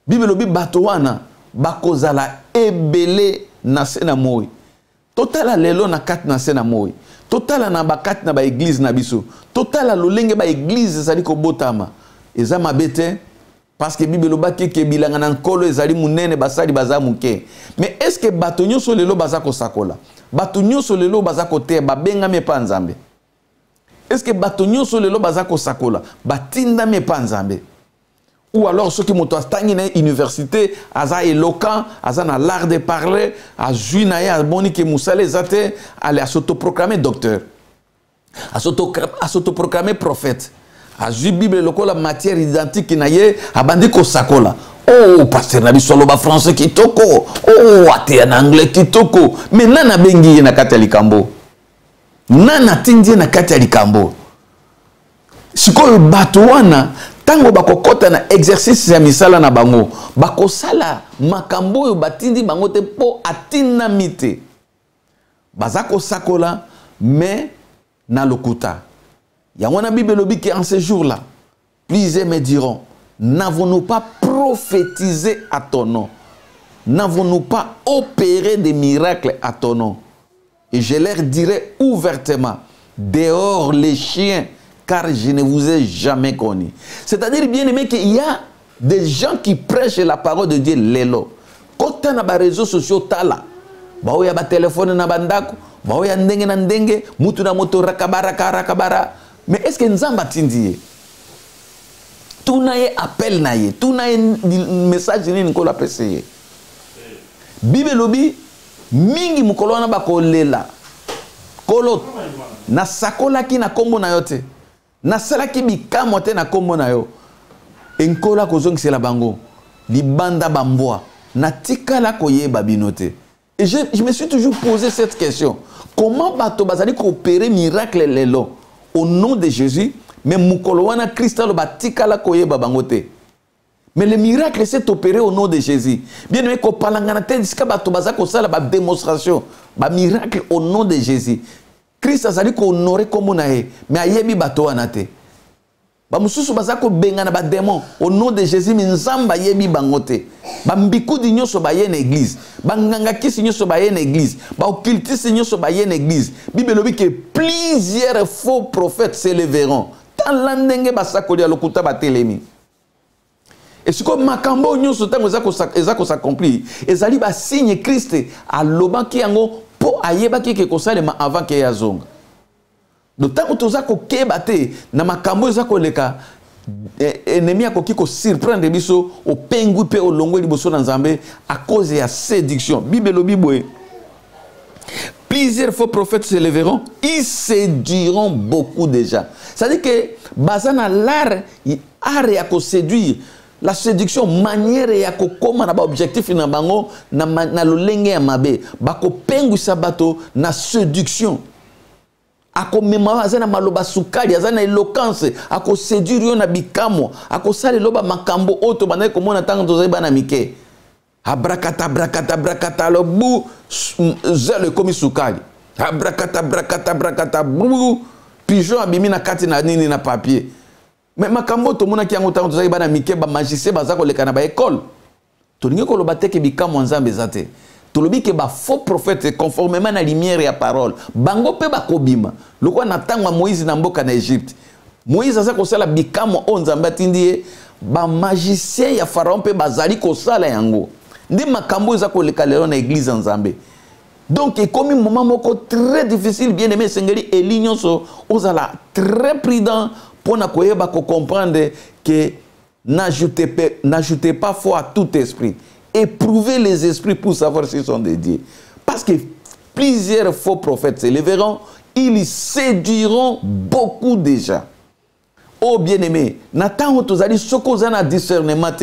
Bible lobi bato wana bakozala ebele na sena moi. Totala lelo na kat na sena moi. Totala na bakat na ba église na biso. Totala lolenge ba église ezali ko botama. Eza mabete. Parce que Bible lobaki ke bilanga na nkolo ezali munene basali baza muke. Mais est-ce que bato nyonso lelo baza ko sakola? Bato nyonso lelo baza ko te babenga me pa Nzambe. Est-ce que bato nyonso lelo baza ko sakola? Batinda me pa Nzambe. Ou alors ceux qui moto astangi na université aza éloquent, aza na l'art de parler, a juina ya boni ke musale zate aller à s'autoproclamer docteur. À s'autoproclamer prophète. A ju Bible lokola matière identique na ye abandi ko sakola. Oh pasteur na biso loba français kitoko. Oh ate en anglais kitoko. Mais nana bengi na kati ya likambo. Nana tindi na kati ya likambo. Sikoyo bato wana tango bakokota na exercice ya misala na bango bakosala makambo oyo batindi bango te po atina mite. Bazako sakola mais na lokuta. Il y a une Bible qui en ce jour-là, plusieurs me diront, n'avons-nous pas prophétisé à ton nom? N'avons-nous pas opéré des miracles à ton nom? Et je leur dirai ouvertement, dehors les chiens, car je ne vous ai jamais connu. C'est-à-dire, bien aimé, qu'il y a des gens qui prêchent la parole de Dieu, l'élo. Quand on a des réseaux sociaux, tala, il y a des téléphones, il y a des ndenge, mutu na moto rakabara. Mais est-ce que Nzamba tindi? Tout n'a appel naïe, tout n'a message ni Nicolas Pessé. Bible lobi mingi mukolo wana bakolela kolo na sakola ki na kombo na yo te na sala ki bikamo te na kombo na yo enkola kozongisela bango libanda bambwa na tikala koyeba bino te. Et je me suis toujours posé cette question. Comment bato bazali coopérer miracle lelo au nom de Jésus mais mukolo wana Christ lo batikala koyeba bango te. Mais le miracle s'est opéré au nom de Jésus. Bien aimé, ko palangana te diska bato bazako sala ba démonstration, ba miracle au nom de Jésus. Christ azali ko honorer comme na ye, mais ayebi bato wana te. Ba mususu bazako bengana ba démon au nom de Jésus minzamba yebi bango te. Ba mbiku di nyoso ba ye na église, ba nganga kisi nyoso ba ye na église, ba occultiste nyoso ba ye na église. Bible lobi que plusieurs faux prophètes s'élèveront. Tant landenge basakoli alokuta ba telemi. Et ce que makambo nyonso tango ezako s'accomplir, ezali ba signe Christ a loba ki yango po ayeba ki ke kosalema avant ke yazonga. Donc tango tozako kebate na makambo ezako leka ennemi akoki ko surprendre biso o pengu pe o longwe liboso na Nzambe à cause ya séduction. Bible lobi boye. Plusieurs faux prophètes se lèveront, ils séduiront beaucoup déjà. C'est-à-dire que bazana l'art ya ko séduire. La séduction, manière ya kokoma na ba objectif na bango na lolenge ya mabe bako pengu sabato na séduction ako mema azana maloba sukali azana éloquence ako séduire yo na bikamo ako sale loba makambo oto banaye komona tango tozeba na mike abrakata lo bu zelo komi sukali abrakata bu pigeon abimi na kati na nini na papier. Mais makambo to mona ki yango tango tozali bana mike ba magicien bazako leka na ba école tolingi ko loba te ke bikamo Nzambe zate to lobi ke ba faux prophète conformément na lumière ya parole bango pe ba kobima lokwa na tango Moïse na mboka na Égypte Moïse azako sala bikamo o Nzambe atindi ba magicien ya pharaon pe bazali ko sala yango ndi makambo ezako leka lelo na église Nzambe. Donc et comme un moment moko très difficile bien aimé sengeli elignonso ozala très prudent pour ne comprendre que n'ajoutez pas foi à tout esprit. Éprouvez les esprits pour savoir s'ils sont de Dieu. Parce que plusieurs faux prophètes se lèveront, ils séduiront beaucoup déjà. Oh bien-aimé, Nathan Otozali, Sokozana discernement,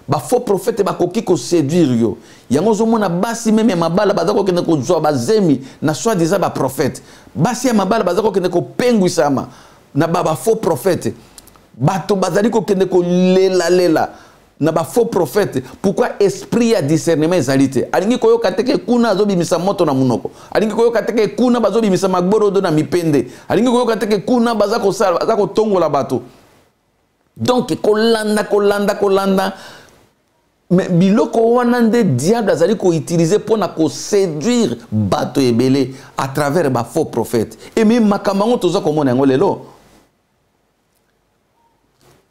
ba faux prophète ba koki ko séduire yo. Yango zo mona basi meme mabala bazako kende ko zwa bazemi na soi disant ba prophète. Basi ya mabala bazako kende ko penguisama. Na baba faux prophète bato bazali ko kende ko lela na ba faux prophète. Pourquoi esprit à discernement ezalité alingi koyo kateke kuna azobi misa moto na munoko alingi koyo kateke kuna bazobi misa magboro do na mipende alingi koyo kateke kuna bazako sala bazako tongola bato. Donc kolanda mais biloko wana nde diable azali ko utiliser pour na ko séduire bato ebele à travers ba faux prophète. Et même makamango toza komona yango lelo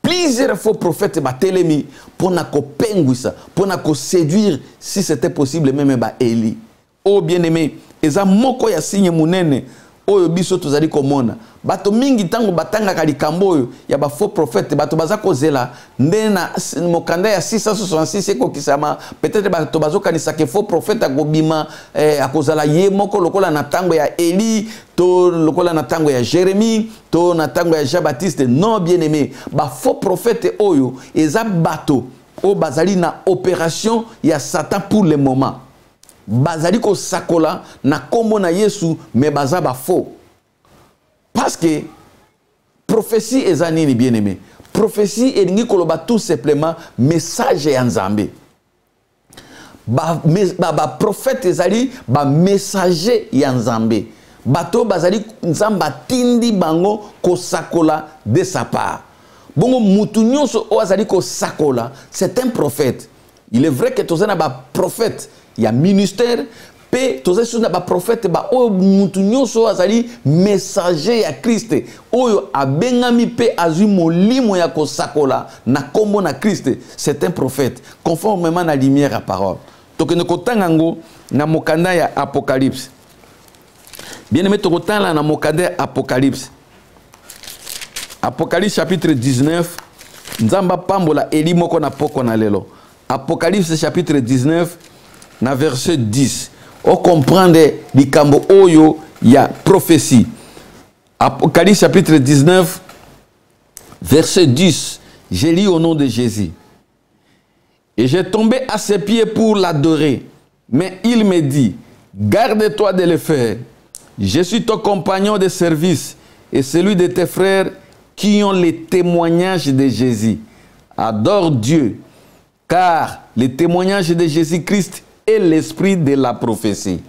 plusieurs faux prophètes batelemi pour na ko penguisa pour na ko séduire si c'était possible même ba Eli. Oh bien-aimé, eza moko ya signe munene oyo biso tozali komona bato mingi tango batanga kalikambo oyo ya ba faux prophète bato bazako zela ndena mokanda ya 666 eko kisama peut-être bato bazokanisa ke faux prophète akobima akozala ye moko lokola na tango ya Eli to lokola na tango ya Jérémie to na tango ya Jean-Baptiste. Non bien-aimé, ba faux prophète oyo eza bato o bazali na opération ya Satan pour le moment. Bazali ko sakola na kombo na Yesu mais baza ba faux. Parce que prophétie est nini bien aimé. Prophétie est nini koloba tout simplement message ya Nzambe. Ba prophète ezali ba messager ya Nzambe. Bato bazali Nzamba tindi bango ko sakola de sa part. Bongo mutu nyonso o azali ko sakola, c'est un prophète. Il est vrai que tozana ba prophète, il y a ministère pe tozali suna ba prophète ba o mutu nyonso azali messager ya Christ. Oyo abengami pe azui molimo ya ko sakola na kombo na Christ, c'est un prophète conformément na lumière à parole. Tokene kotangango na mokanda ya Apocalypse. Bien aimé tokotala na mokanda ya Apocalypse. Apocalypse chapitre 19. Nzamba pambola eli moko na poko na lelo. Apocalypse chapitre 19. na verset 10. On comprend likambo oyo ya prophétie. Apocalypse chapitre 19, verset 10. Je lis au nom de Jésus. Et j'ai tombé à ses pieds pour l'adorer. Mais il me dit, garde-toi de le faire. Je suis ton compagnon de service et celui de tes frères qui ont les témoignages de Jésus. Adore Dieu, car le témoignage de Jésus-Christ est l'esprit de la prophétie.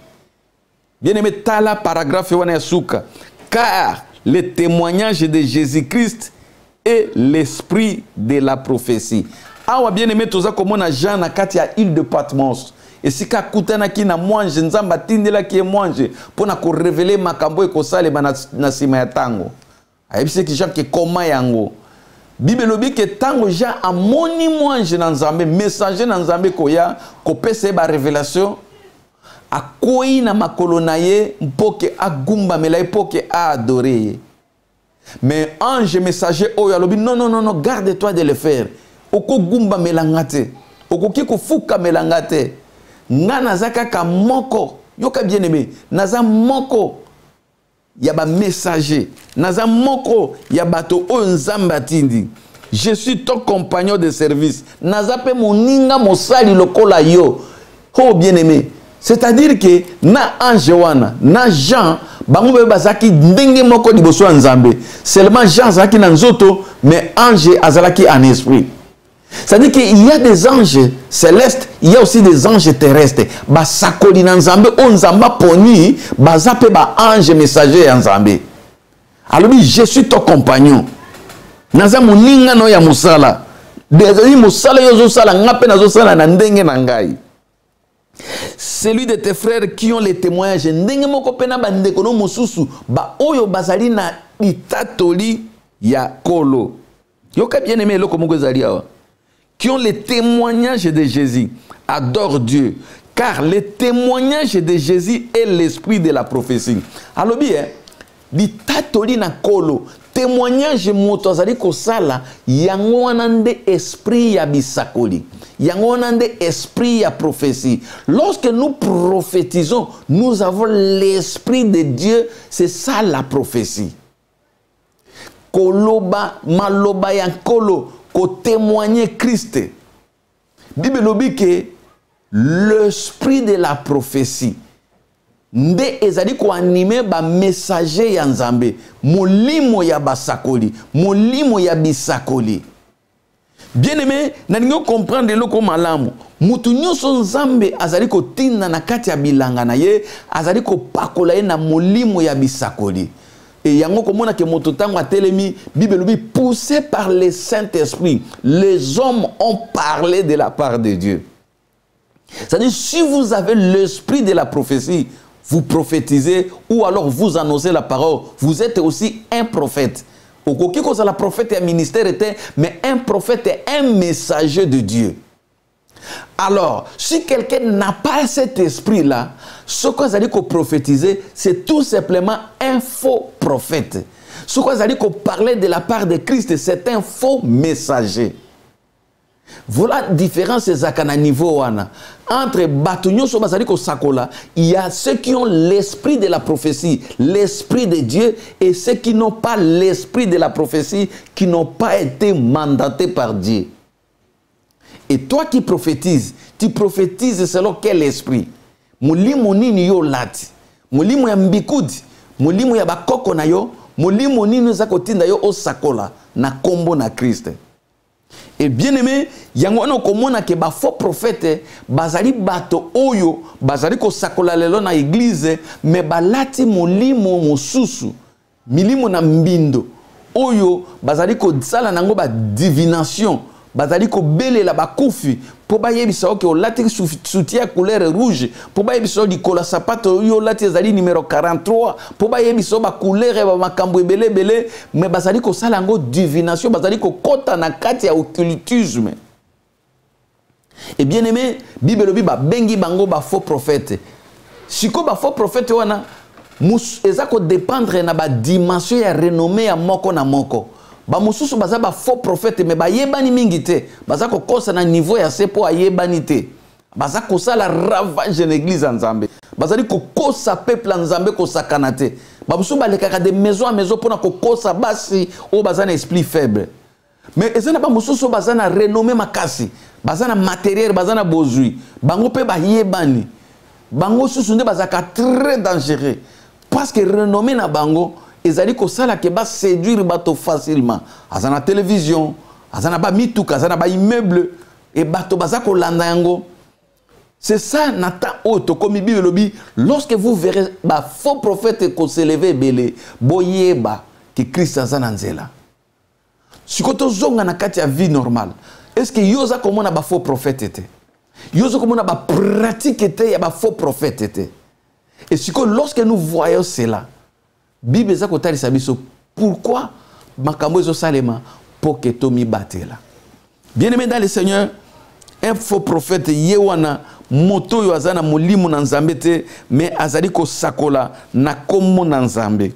Bien-aimé, tala paragraphe wanasuka. Car le témoignage de Jésus-Christ est l'esprit de la prophétie. Awa bien-aimé, toza komona Jean na kati ya île de Patmos. Et si ka kutana ki na mwanje nzamba tindela ki mwanje pona ko révéler makambo e ko sale na sima ya tango. Ayebise ki Jean ke koma yango. Bible lobi ke tango Jean amoni mwanje na nzambe, messager na nzambe koya ko pese ba révélation akoi na makolo na ye mpoke agumba mela mpoke a adorer. Mais ange messager oyo alobi non, garde-toi de le faire. Oko gumba melangate, oko kiko fuka melangate. Nga nazaka ka moko, yoka bien aimé, naza moko yaba messager, naza moko yabato o nzamba tindi. Je suis ton compagnon de service. Naza pe moninga mosali lokola yo. Oh bien aimé, c'est-à-dire que na ange wana, na Jean, bango be bazaki ndenge moko liboso nzambe. Seulement Jean zaki na nzoto, mais ange azalaki en esprit. C'est-à-dire qu'il y a des anges célestes, il y a aussi des anges terrestres. Ba sakoli na nzambe o nzamba poni, ba zape ba ange messager ya nzambe. Alors je suis ton compagnon. Naza moninga no ya musala. Dezali musala yozo sala ngape nazo sala na ndenge na ngai. Celui de tes frères qui ont les témoignages ndenge moko pena ba ndeko no mosusu ba oyo bazali na itatoli ya kolo. Yoka bien aimé loko moko ezali awa. Qui ont les témoignages de Jésus. Adore Dieu. Car le témoignage de Jésus est l'esprit de la prophétie. Alors bien, di tatoli na kolo, témoignage moto azali kosala, yango wanande esprit ya bisakoli. Yango wanande esprit ya prophétie. Lorsque nous prophétisons, nous avons l'esprit de Dieu, c'est ça la prophétie. Koloba, maloba ya kolo, ko témoigner Christ. Bible lobi que l'esprit de la prophétie nde ezali ko animer ba messager ya nzambe, molimo ya basakoli, molimo ya bisakoli. Bien aimé, na ningo comprendre loko malamu. Mutu nyonso nzambe azali ko tinda na kati ya bilanga na ye, azali ko pakola ye na molimo ya bisakoli. Et yango komona ke moto tango atelemi, Bible lobi poussé par le Saint-Esprit, les hommes ont parlé de la part de Dieu. C'est-à-dire si vous avez l'esprit de la prophétie, vous prophétisez ou alors vous annoncez la parole, vous êtes aussi un prophète. Okoki ko la prophète et un ministère était, mais un prophète est un messager de Dieu. Alors, si quelqu'un n'a pas cet esprit-là, ce qu'on a dit qu'on prophétiser, c'est tout simplement un faux prophète. Ce qu'on a dit qu'on parlait de la part de Christ, c'est un faux messager. Voilà la différence à niveau entre Batunyo Sobazariko Sakola, il y a ceux qui ont l'esprit de la prophétie, l'esprit de Dieu, et ceux qui n'ont pas l'esprit de la prophétie, qui n'ont pas été mandatés par Dieu. Et toi qui prophétises, tu prophétises selon quel esprit? Molimo nini yo lati, molimo ya mbikudi, molimo ya bakoko na yo, molimo nini za kotinda yo osakola na kombo na Christ. Et bien aimé, yango no komona ke ba faux prophète bazali bato oyo bazali ko sakola lelo na église mais balati molimo mosusu, milimo na mbindo oyo bazali ko sala nango ba divination. Bazali ko bele la bakufi po ba yebisa oke o lati soutien couleur rouge po ba yebisa di kola sapato yo lati ezali numéro 43 po ba yebisa ba couleur ba makambo ebele bele mais bazali ko sala ngo divination bazali ko kota na kati ya occultisme. Et bien aimé, Bible lobi ba bengi bango ba faux prophète. Siko ba faux prophète wana ezako dépendre na ba dimension ya renommée ya moko na moko. Ba mususu baza ba faux prophète mais ba yebani mingite baza ko kosa na niveau ya sepo ayebani te. baza kosala ravage en église en Nzambe bazali kokosa peuple en Nzambe kosakana te babusu balekaka de maison à maison pona kokosa basi o baza na esprit faible mais ezana ba mususu baza na renommé makasi baza na matériel baza na bozui bango pe ba yebani bango susu nde bazaka très dangereux parce que renommé na bango ezali kosala ke ba séduire bato facilement azana télévision azana ba mituka azana ba immeuble et bato baza kolanda yango. C'est ça, Nathan Oto, comme Bible lobby, lorsque vous verrez bah, faux prophète qui s'élève belé, boyeba que Christ a zananzela. Si vous avez une vie normale, est-ce que yoza comme on a faux prophète était? Yoza comme on a pratique était, il y a faux prophète était. Et si lorsque nous voyons cela, Bible za kotali sabiso, pourquoi makambo zo salema pour que Tomi batte là. Bien-aimé dans le Seigneur, un faux prophète yewana moto yo azana mulimu na Nzambe te mais azali ko sakola na komo na Nzambe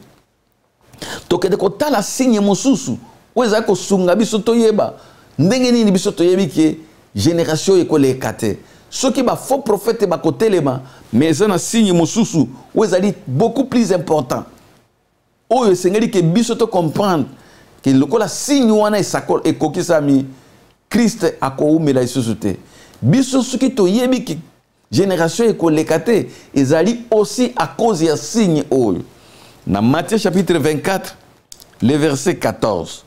tokende kotala signe mosusu weza ko sunga biso toyeba ndenge nini biso toyebi ke génération ekoleka te soki ba faux prophète ba kotelema mais ezana signe mosusu wezali beaucoup plus important oyo sengeli ke biso to comprendre que lokola signe wana esakol ekokisami Christ akoumela isusu te biso soki toyebi ki génération ekolekate ezali aussi à cause ya signe oyo na Matthieu chapitre 24 le verset 14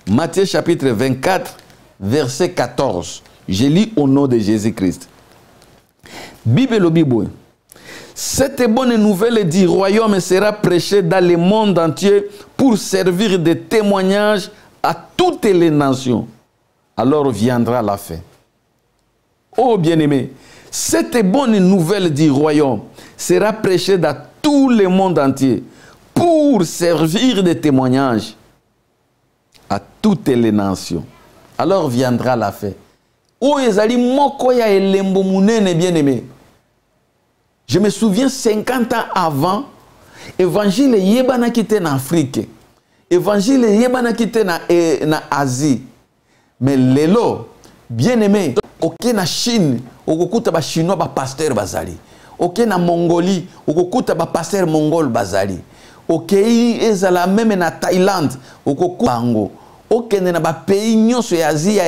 Matthieu chapitre 24 verset 14 je lis au nom de Jésus-Christ Bible le Bible cette bonne nouvelle du royaume sera prêchée dans le monde entier pour servir de témoignage à toutes les nations alors viendra la fin. Oh bien-aimé, cette bonne nouvelle du royaume sera prêchée dans tout le monde entier pour servir de témoignage à toutes les nations. Alors viendra la fin. Oh ezali moko ya elembo munene bien-aimé. Je me souviens 50 ans avant, évangile yebana kite na Afrique. Évangile yebana kite na Asie. Mais lelo, bien-aimé, ok na Chine, okokuta ba chinois ba pasteur bazali. Ok na Mongolie, okokuta ba pasteur mongol bazali. Ok ezala même na Thaïlande, okokuta bango. Ok na ba pays nyonso ya Asie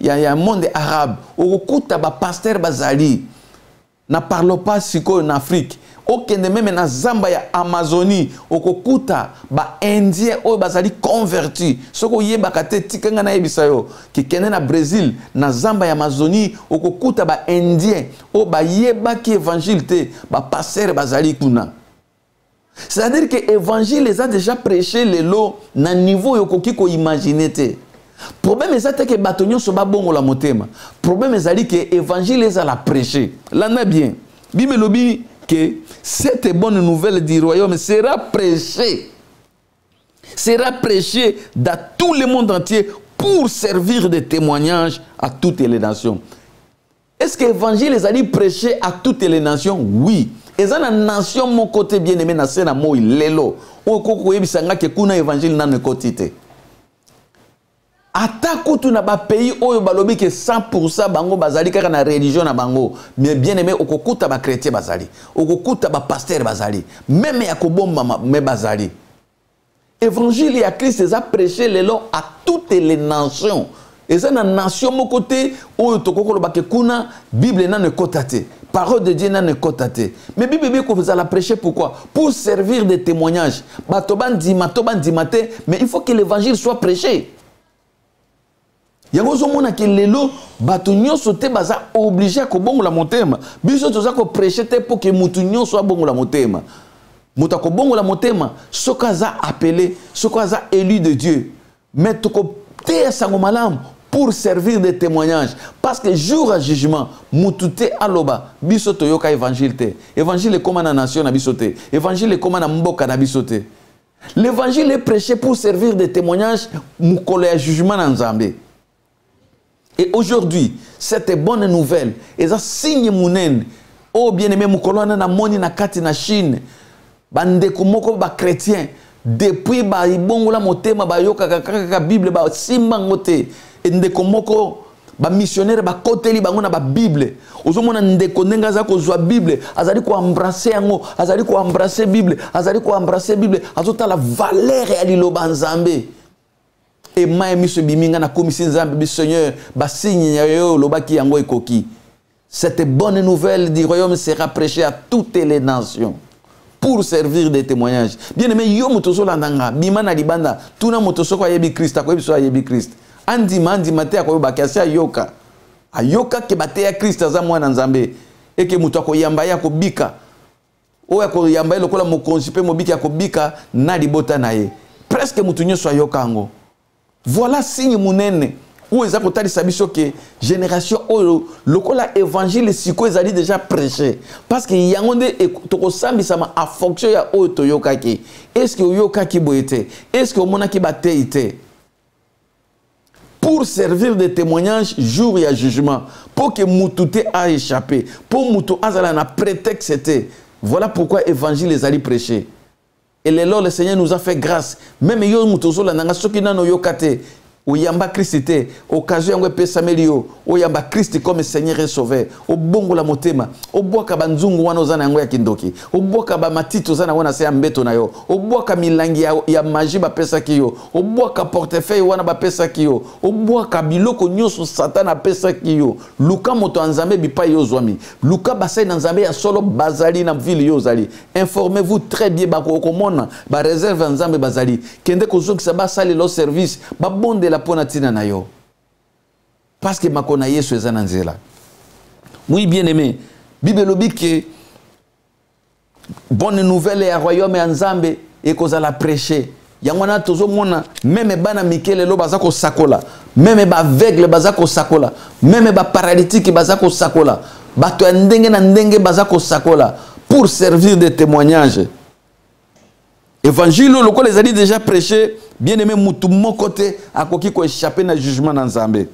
ya monde arabe, okokuta ba pasteur bazali. Na parle pas siko en Afrique. Okende même na Zamba ya Amazonie okokuta ba indien o bazali converti soko yebaka te tikanga na yebisa yo ki kende na Brésil na Zamba ya Amazonie okokuta ba indien o ba yebaki évangile te ba passer bazali kuna. C'est-à-dire que évangile les a déjà prêché les lots na niveau yokoki ko imaginer te. Problème est que batonyo so ba bongo la motema. Problème est que évangile les a la prêché. Là na bien. Bible lobi que cette bonne nouvelle du royaume sera prêchée dans tout le monde entier pour servir de témoignage à toutes les nations. Est-ce que l'évangile les a dit prêcher à toutes les nations? Oui. Et ça, la nation, mon côté bien-aimé, na sena moi, lelo. O koko yebisanga ke kuna évangile na ne kotite. Atako tu na ba pays oyo balobi ke 100% bango bazali kaka na religion na bango mais bien aimé okokuta ba chrétien bazali okokuta ba pasteur bazali même ya kobomba me bazali évangile ya Christ a prêché lelo à toutes les nations et ça na nation mo côté oyo tokokolo ba ke kuna Bible na ne kotate parole de Dieu na ne kotate mais Bible ko vous allez prêcher pourquoi pour servir de témoignage batoban dimate mais il faut que l'évangile soit prêché. Yango zomona ke lelo bato nyonso te baza obligé ko bongola motema biso toza ko prêcher te pour que mutu nyonso abongola motema muta ko bongola motema soka za appelé soka za élu de Dieu mais to ko te sango malam pour servir de témoignage parce que jour à jugement mutu te aloba biso to yoka évangile te évangile comme na nation na biso te évangile comme na mboka na biso te l'évangile est prêché pour servir de témoignage mukolo ya jugement na Nzambe. Et aujourd'hui, cette bonne nouvelle, et ça signe mounen, oh bien-aimé, moukolona na moni na kati na Chine, bande kumoko ba chrétien, depuis ba ibongola motema ba yoka kaka Bible ba simba ngote, et nde kumoko ba missionnaire ba koteli bango na ba Bible ozomona ndeko ndenga za kozwa Bible azali ko embrasser yango azali ko embrasser Bible azali ko embrasser Bible azota la valeur ya liloba nzambe et ma miso biminga na komisi nzambe bi Seigneur ba signe ya yo lobaki yango ekoki. Cette bonne nouvelle du royaume sera prêchée à toutes les nations pour servir de témoignages. Bien aimé, yo motoso landanga bima na libanda tuna motoso ko yebi Christ ko biso yebi Christ. Andima te akoyoba kasi ayoka. Ayoka ke bate ya Christ aza mwana nzambe. Eke mutu akoyamba ya kobika. O ya koyamba ya lokola mokonzi pe mobiki akobika na libota na ye. Presque mutu nyoso ayoka ngo. Voilà signe munene. Ou eza kotalisa biso ke génération oyo lokola évangile siko ezali déjà prêché. Parce que yango nde tokosambisama a fonction ya oyo toyokaki. Est-ce que oyokaki boyete? Est-ce que omonaki bateite? Pour servir de témoignage jour et à jugement, pour que Moutouté a échappé, pour Moutou Azala na prétexte. Voilà pourquoi l'évangile les a prêché. Et le Seigneur nous a fait grâce. Même yo Moutouzo la nanga soki nano yokate. Oyamba Christ, occasion yango pesa melio, oyamba Christ comme Seigneur et Sauveur, obongo la motema, obwaka banzungu wana ozana yango ya kindoki, obwaka ba matito ozana wana se mbeto na yo, obwaka milangi ya magie ba pesa kiyo, obwaka portefeuille wana ba pesa kiyo, obwaka biloko nyoso Satan pesa kiyo, luka moto nzambe bipa yo zwami, luka basai na nzambe ya solo bazali na ville yo zali. Informez-vous très bien ba ko komona ba réserve nzambe bazali, kende ko zokisa ba sali lo service, ba bonde la ponatina na yo. Parce que makona Yesu ezana nzela. Oui, bien aimé, Bible lobi que bonne nouvelle ya royaume ya nzambe et koza la prêcher. Yangwana tozo mona même bana mikele lo bazako sakola, même ba aveugle bazako sakola, même ba paralytique bazako sakola, bato ndenge na ndenge bazako sakola pour servir de témoignage. Évangile le les a dit déjà prêché, bien aimé mutu mon côté à koki ko échapper na jugement na nzambe.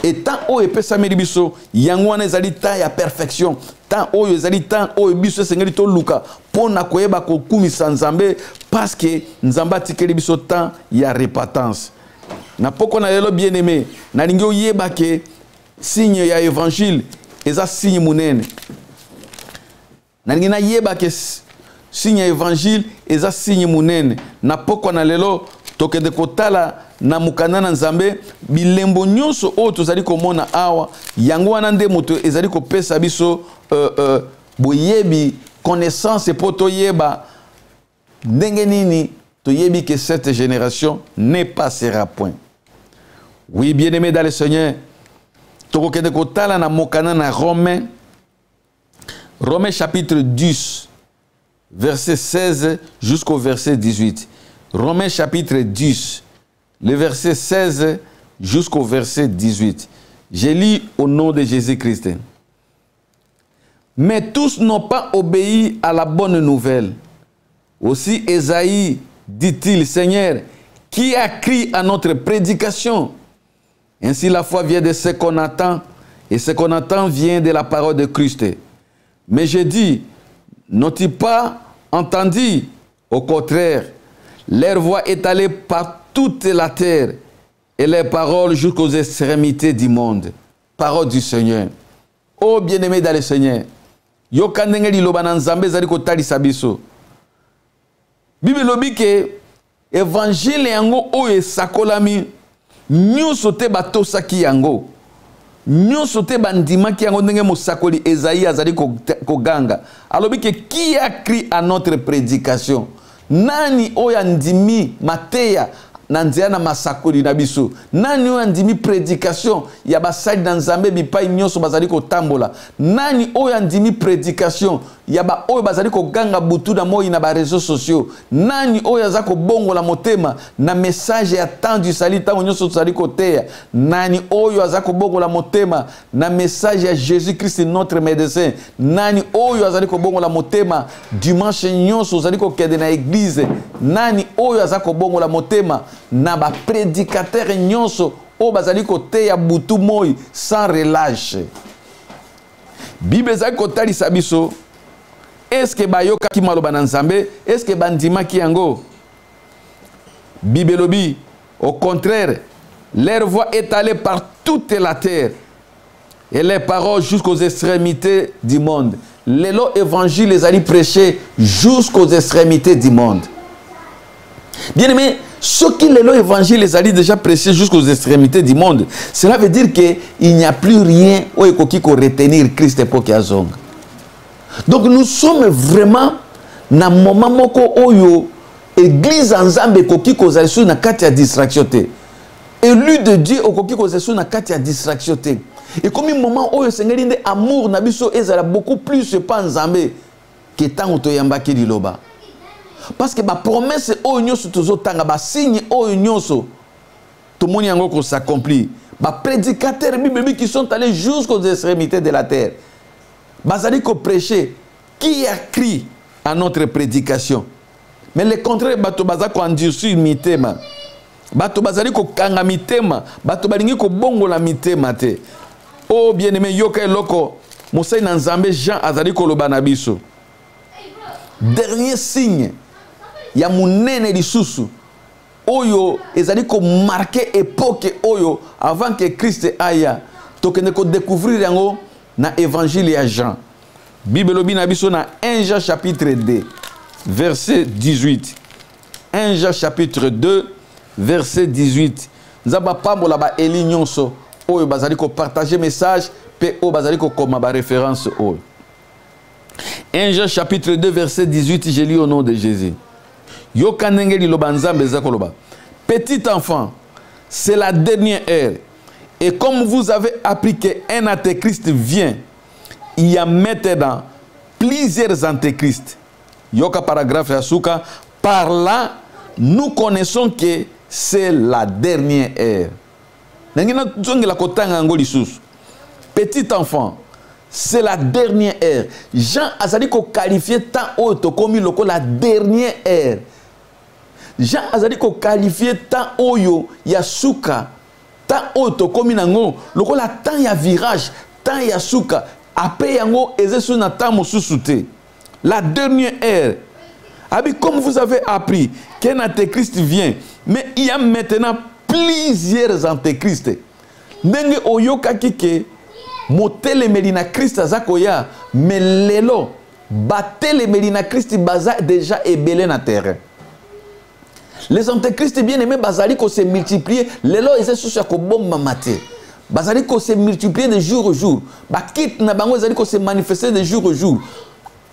Et tant o epesa melibiso yangwana ezali temps ya perfection, tant o ezali temps o biso sengeli to luka pona koyeba ko kumisa nzambe parce que nzamba tikeli biso temps ya repentance. Na poko na lelo bien aimé, na lingi oyeba ke signe ya évangile eza signe munene. Na lingi na yeba ke signe évangile eza signe munene. Na poko na lelo tokende kotala na mukana na nzambe bilembo nyonso o tozali komona awa yango wana nde moto ezali kopesa biso boyebi connaissance po toyeba ndenge nini toyebi que cette génération ne passera point. Oui, bien aimé dans le Seigneur, tokende kotala na mukana na Romains chapitre 10 verset 16 jusqu'au verset 18. Romains chapitre 10, le verset 16 jusqu'au verset 18. Je lis au nom de Jésus-Christ. Mais tous n'ont pas obéi à la bonne nouvelle. Aussi Ésaïe dit-il, Seigneur, qui a crié à notre prédication? Ainsi la foi vient de ce qu'on attend, et ce qu'on attend vient de la parole de Christ. Mais je dis, n'ont-ils pas entendu? Au contraire, leur voix est allée par toute la terre et leurs paroles jusqu'aux extrémités du monde. Parole du Seigneur. Oh bien-aimé dans le Seigneur, yokandenge liloba na nzambe zali kotalisa biso. Bible lobi ke évangile yango oyo esakolami nyonso te batosaki yango. Nyonso te bandimaki yango ndenge mosakoli Esaïe azali koganga. Alobi ke qui a crié à notre prédication? Nani oya ndimi mateya na nzela na masakoli na biso? Nani oya ndimi prédication ya basali na nzambe bipai nyonso bazali kotambola? Nani oya ndimi prédication ya ba oyo bazali koganga butu na moi na ba réseaux sociaux? Nani oya za kobongola motema na message ya temps du salut tango nyonso tozali koteya? Nani oyo aza kobongola motema na message ya Jésus-Christ notre médecin? Nani oyo azali kobongola motema dimanche nyonso ozali kokende na église? Nani oyo aza kobongola motema na ba prédicateur nyonso o bazali koteya butu moi sans relâche? Bible ezali kotalisa biso. Est-ce que bayoka ki maloba na nzambe? Est-ce que bandima ki yango? Bible lobi, au contraire, leur voix est allée par toute la terre et les paroles jusqu'aux extrémités du monde. L'élo évangile les allait prêcher jusqu'aux extrémités du monde. Bien aimé, ce qui l'élo évangile les allait déjà prêcher jusqu'aux extrémités du monde, cela veut dire qu'il n'y a plus rien où il faut retenir Christ pour qu'il y ait. Donc nous sommes vraiment dans un moment où l'église en Zambie est sur une carte de distraction. Élu de Dieu est sur une carte de distraction. Et comme un moment où le Seigneur a amour, il a beaucoup plus pas en Zambie que tant que yamba ki diloba. Parce que la promesse est au nyonso tozotanga, ba signe au nyonso tout le monde yango s'accomplit. Ba prédicateurs bibliques qui sont allés jusqu'aux extrémités de la terre. Bazali ko prêcher qui a crié à notre prédication. Mais le contraire bato bazako endurci mitema. Bato bazali ko kanga mitema, bato balingi ko bongola mitema te. Oh bien-aimé yoka loko Mosai na Nzambe Jean azali ko loba na biso. Dernier signe ya munene lisusu oyo ezali ko marquer époque oyo avant que Christ aya tokende ko découvrir yango na évangile ya Jean. Bible lobi na biso na 1 Jean chapitre 2 verset 18. 1 Jean chapitre 2 verset 18. Nzaba pambola ba eli nyonso oyo bazali ko partager message pe o bazali ko koma ba référence oyo. 1 Jean chapitre 2 verset 18, je lis au nom de Jésus. Petit enfant, c'est la dernière heure. Et comme vous avez appris qu'un antéchrist vient, il y a maintenant plusieurs antéchrists. Yoka paragraphe Yasuka. Par là, nous connaissons que c'est la dernière heure. Petit enfant, c'est la dernière heure. Jean a dit qu'on qualifiait tant haut comme la dernière heure. Jean a dit qu'on qualifiait tant haut yasuka, tant haut comme nango, la tant ya virage, tant yasuka. Après yango ezesu na tant mosusute. La dernière heure. Comme vous avez appris qu'un antéchrist vient, mais il y a maintenant plusieurs antéchrists. Nenge oyoka kike motele melina Christ azakoya, mais lelo batele melina Christ baza déjà ebelé na terrain. Les antéchrists bien aimés bazali ko se multiplier, lelo ese sous ko bomba maté. Bazali ko se multiplier de jour au jour. Ba kit na bango bazali ko se manifester de jour au jour.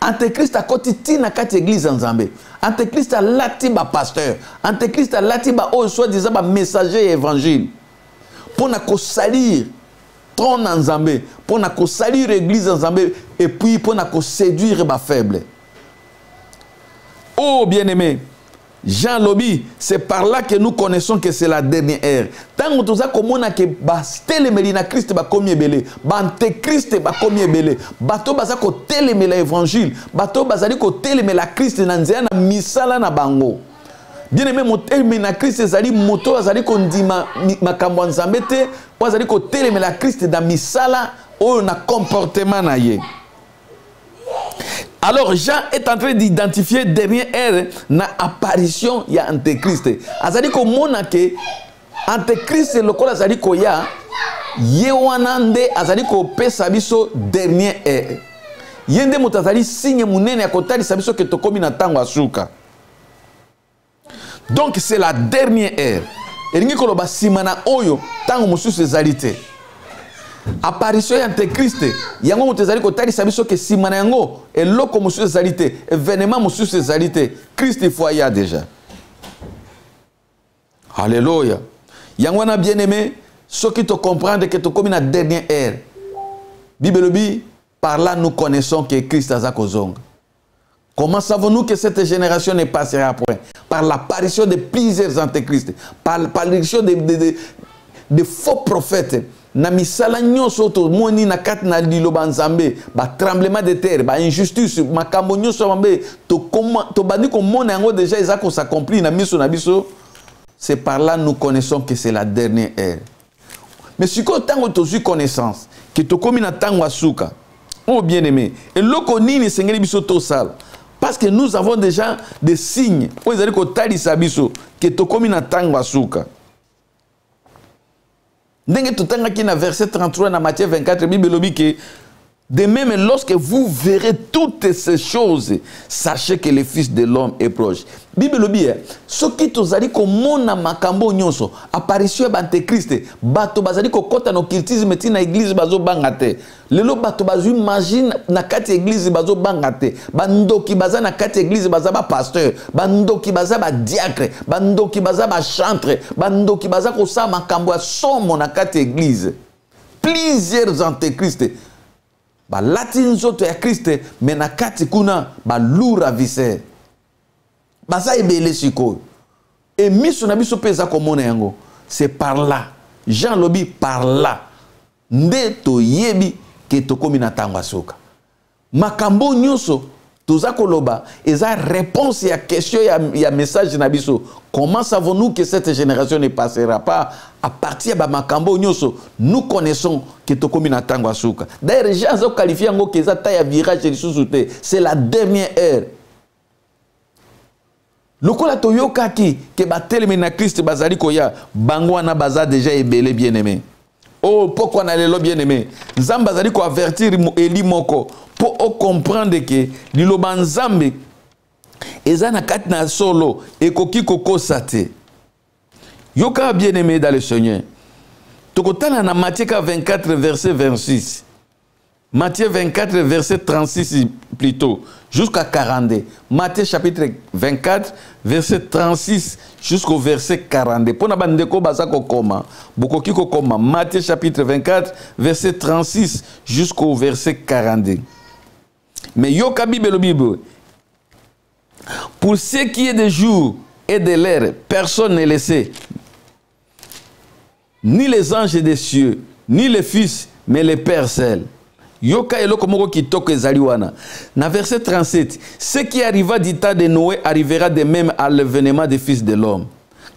Antéchrist a koti na kati église en Zambie. Antéchrist a lati ba pasteur. Antéchrist a lati ba o soit disant ba messager évangile. Pour na ko salir trône en Zambie, pour na ko salir l'église en Zambie et puis pour na ko séduire ba faible. Oh bien-aimé, Jean Lobi, c'est par là que nous connaissons que c'est la dernière ère. Tant que nous avons que bastel melina Christ ba komi belé, bante Christ ba komi belé, bato baza ko teleme l'évangile, bato bazali ko teleme la Christ na nzea na misala na bango. Bien-aimé, mon teleme na Christ ezali moto azali ko ndima makambo nzambe te, po azali ko teleme la Christ na misala o na comportement na ye. Alors Jean est en train d'identifier dernière ère na apparition ya antéchrist. Azali ko mona ke antéchrist lokola azali ko ya yewanande azali ko pesa biso dernière ère. Yende moto azali signe munene ya kotali sabiso ke tokomi na tango asuka. Donc c'est la dernière ère. Elingi koloba simana oyo tango mususu ezalite. Apparition antéchrist yango motezali ko tali sabiso ke simana yango eloko mususu ezalite événement mususu ezalite Christ foya déjà. Alléluia. Yango na bien-aimé, ce qui te comprendre que tu comme na dernière ère. Bible bi par là nous connaissons que Christ a zakozonga. Comment savons-nous que cette génération ne passera point? Par l'apparition de plusieurs antéchrists, par l'apparition de faux prophètes. Na misala nyonso to moni na kat na liloba nzambe ba tremblement de terre ba injustice makambo nyonso mambe to bandi ko mona yango déjà ils ko s'accomplir na miso na biso. C'est par là nous connaissons que c'est la dernière ère. Mais si ko tango to su connaissance que to komi na tango asuka. Oh bien-aimé, et loko nini sengeli biso to sala parce que nous avons déjà des signes où ils allaient ko tali sabiso que to komi na tango asuka. Ndenge tutanga qui na verset 33 dans Matthieu 24 Bible lobi que de même, lorsque vous verrez toutes ces choses, sachez que le Fils de l'homme est proche. Bible le dit, ce qui tozali ko mona makambo nyonso, apparition d'Antéchrist, bato bazali ko kota no occultisme ti na église bazo bangate. Lelo bato bazo imagine na kati église bazo bangate. Bandoki baza na kati église baza ba pasteur, bandoki baza ba diacre, bandoki baza ba chantre, bandoki baza ko sa makambo ya somo na kati église. Plusieurs antéchrist. Ba latin zoto ya Christ mais na kati kuna ba loura visser baza ebele siko et miso na biso pesa komona yango c'est par là Jean lobi par là nde to yebi ke tokomi na tangwa soka makambo nyonso toza koloba eza réponse ya question ya message na biso. Comment savons-nous que cette génération ne passera pas à partir de makambo nyonso? Nous connaissons que tokomi na tangwa suka. D'ailleurs gens ont qualifié ngo que eza taille virage lisusu. C'est la dernière heure. Lokola toyoka ki ke batelemi na Christ bazali koya bango na baza déjà ebele bien-aimé. Oh, pourquoi on a les bien-aimés? Nzamba zali ko avertir Eli moko pour comprendre que liloba nzambe ezana kati na solo ekoki kokosa te. Yoka bien-aimé dans le Seigneur. Tokotala na Matthieu 24 verset 26. Matthieu 24 verset 36 plutôt jusqu'à 42. Matthieu chapitre 24 verset 36 jusqu'au verset 42. Pona bandeko bazako koma. Bokoki ko koma. Matthieu chapitre 24 verset 36 jusqu'au verset 42. Mais yoka Bible. Pour ce qui est des jours et de l'heure, personne ne le sait. Ni les anges des cieux, ni les fils, mais le Père seul. Yoka eloko moko kitoko ezali wana. Na verset 37, ce qui arriva du temps de Noé arrivera de même à l'avènement des fils de l'homme.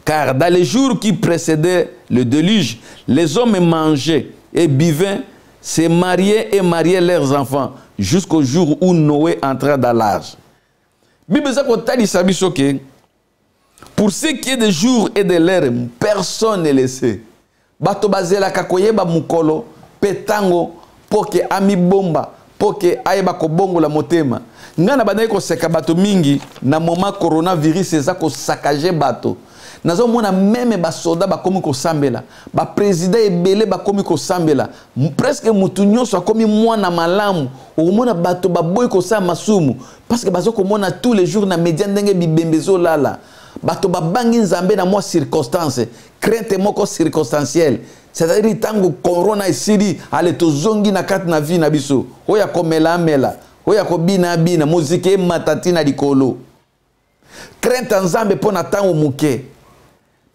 Car dans les jours qui précédaient le déluge, les hommes mangeaient et buvaient, se mariaient et mariaient leurs enfants, jusqu'au jour où Noé entra dans l'âge. Bible ça kotali sabiso ke pour ce qui est des jours et de l'heure, personne ne le sait. Bato bazela kakoyeba mukolo petango poke ami bomba poke ayeba ko bongo la motema. Ngana banayi ko seka bato mingi na moment coronavirus eza ko sakaje bato. Nazo mona meme ba soda ba komi ko sambela, ba président ebele ba komi ko sambela, presque mutu nyonso akomi mwana malamu, okomona bato ba boy ko sa masumu parce que bazo komona tous les jours na média ndenge bibembezo lala. Bato ba bangi nzambe na moi circonstance, crainte moko circonstancielle. C'est-à-dire tango corona esili ale tozongi na kati na vie na biso. Oya komela mela, oya ko bina bina, muzike matati na likolo. Crainte nzambe pona tango muke.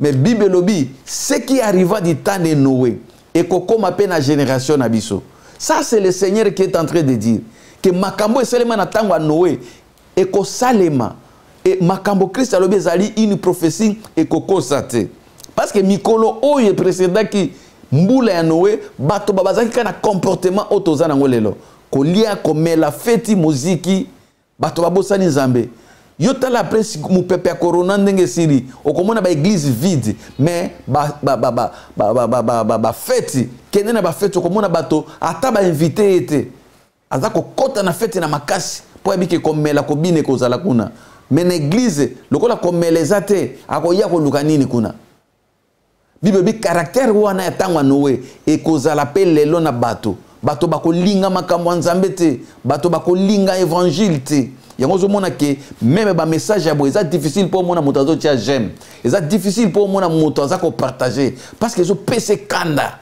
Mais Bible lobi, ce qui arriva du temps de Noé, et comme appelle la génération Nabiso. Ça, c'est le Seigneur qui est en train de dire que Makambo est seulement à temps à Noé, et que Salema, et Makambo Christ a lobi zali une prophétie et que sate. Parce que Mikolo, oh, il est précédent qui mboula ya Noé, bato babazaki kana comportement otozana ngolelo. Kolia comme la fête musique, bato babosani nzambe. Yota la presse mu pepe corona ndenge siri okomona ba église vide mais ba fête kenena ba fête okomona bato ata ba invité ete azako kota na fête na makasi po abike komela ko bine ko zala kuna mais na église lokola komeleza te akoya ko luka nini kuna Bible bi caractère wana ya tangwa Noé e ko zala pe lelo na bato bako linga makambo nzambe te bato bako linga évangile te. Yango zo mona ke même ba message ya bo eza difficile pour mona moto azo tia j'aime. Eza difficile pour mona moto azako partager parce que zo pese kanda.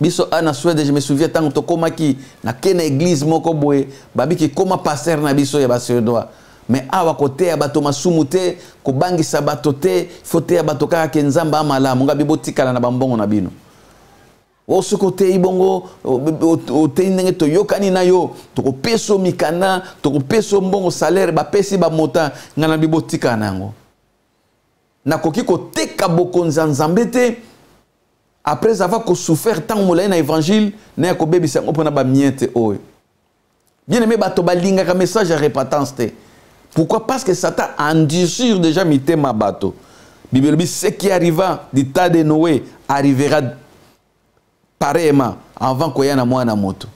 Biso ana Suède je me souviens tant to komaki na kena église moko boye babi ki koma pasteur na biso ya ba suédois. Mais awa kote ya bato masumu te ko bangisa bato te fote ya bato kaka ke nzamba amala munga bibotikala na bambongo na bino. Osu kote ibongo ote ndenge to yokani na yo toko peso mikana toko peso mbongo salaire ba pesi ba mota ngana bibotika nango na koki ko teka bokonza nzambe te après avoir ko souffert tant molai na évangile na ko bebisa ngopona ba miete oyo bien aimé bato balinga ka message à repentance te. Pourquoi? Parce que Satan endurcit déjà mitema bato. Bible dit ce qui arriva du temps de Noé arrivera pareillement avant qu'il y ait un mois moto.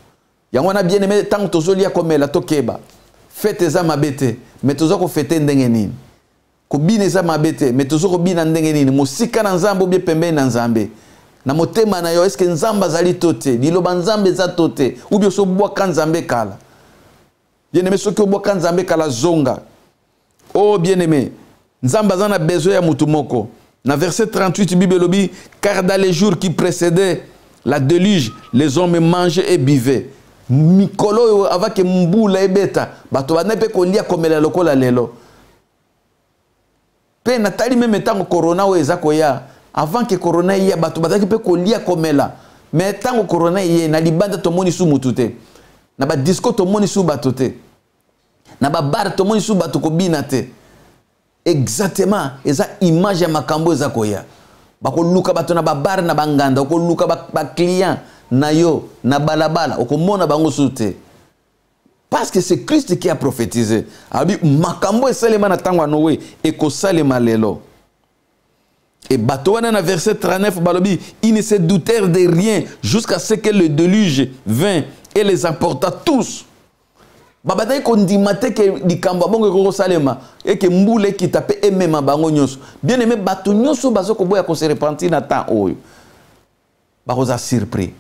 Yango na bien aimé tant que tu as comme la tokeba. Faites ça ma bête, mais tu as fait ndengenini. Kobine za mabete, mais toujours kobina ndengenini. Musika na nzambe bien pembe na nzambe. Na motema na yo est-ce que nzamba zali tote? Liloba nzambe za tote. Ou bien so bwa kan nzambe kala. Bien aimé so ki bwa kan nzambe kala zonga. Oh bien aimé, nzamba za na besoin ya mutu moko. Na verset 38 Bible lobi, car dans les jours qui précédaient la déluge, les hommes mangeaient et buvaient. Mikolo avant que mbula ebeta, bato ba nepe ko lia komela lokola lelo. Pe natali même tant corona o ezako ya avant que corona ya bato bataki pe ko lia komela. Mais tant corona ye na libanda to moni su mutute. Na ba disco to moni su batote. Na ba bar to moni su bato ko binate. Exactement, eza image ya makambo ezako ya. Bako luka bato na ba bar na banganda, ko luka ba client na yo na balabala, ko mona bango sute. Parce que c'est Christ qui a prophétisé. Abi makambo esalema na tango Noé et ko salema lelo. Et Batoana na verset 39 balobi, ils ne se doutèrent de rien jusqu'à ce que le déluge vint et les emporta tous. Babataï ko ndimate ke likambo bongo ko salema et que mbule ki tape emema bango nyonso. Bien aimé bato nyonso bazo ko boya ko se repentir na temps oyo. Bakoza surpris.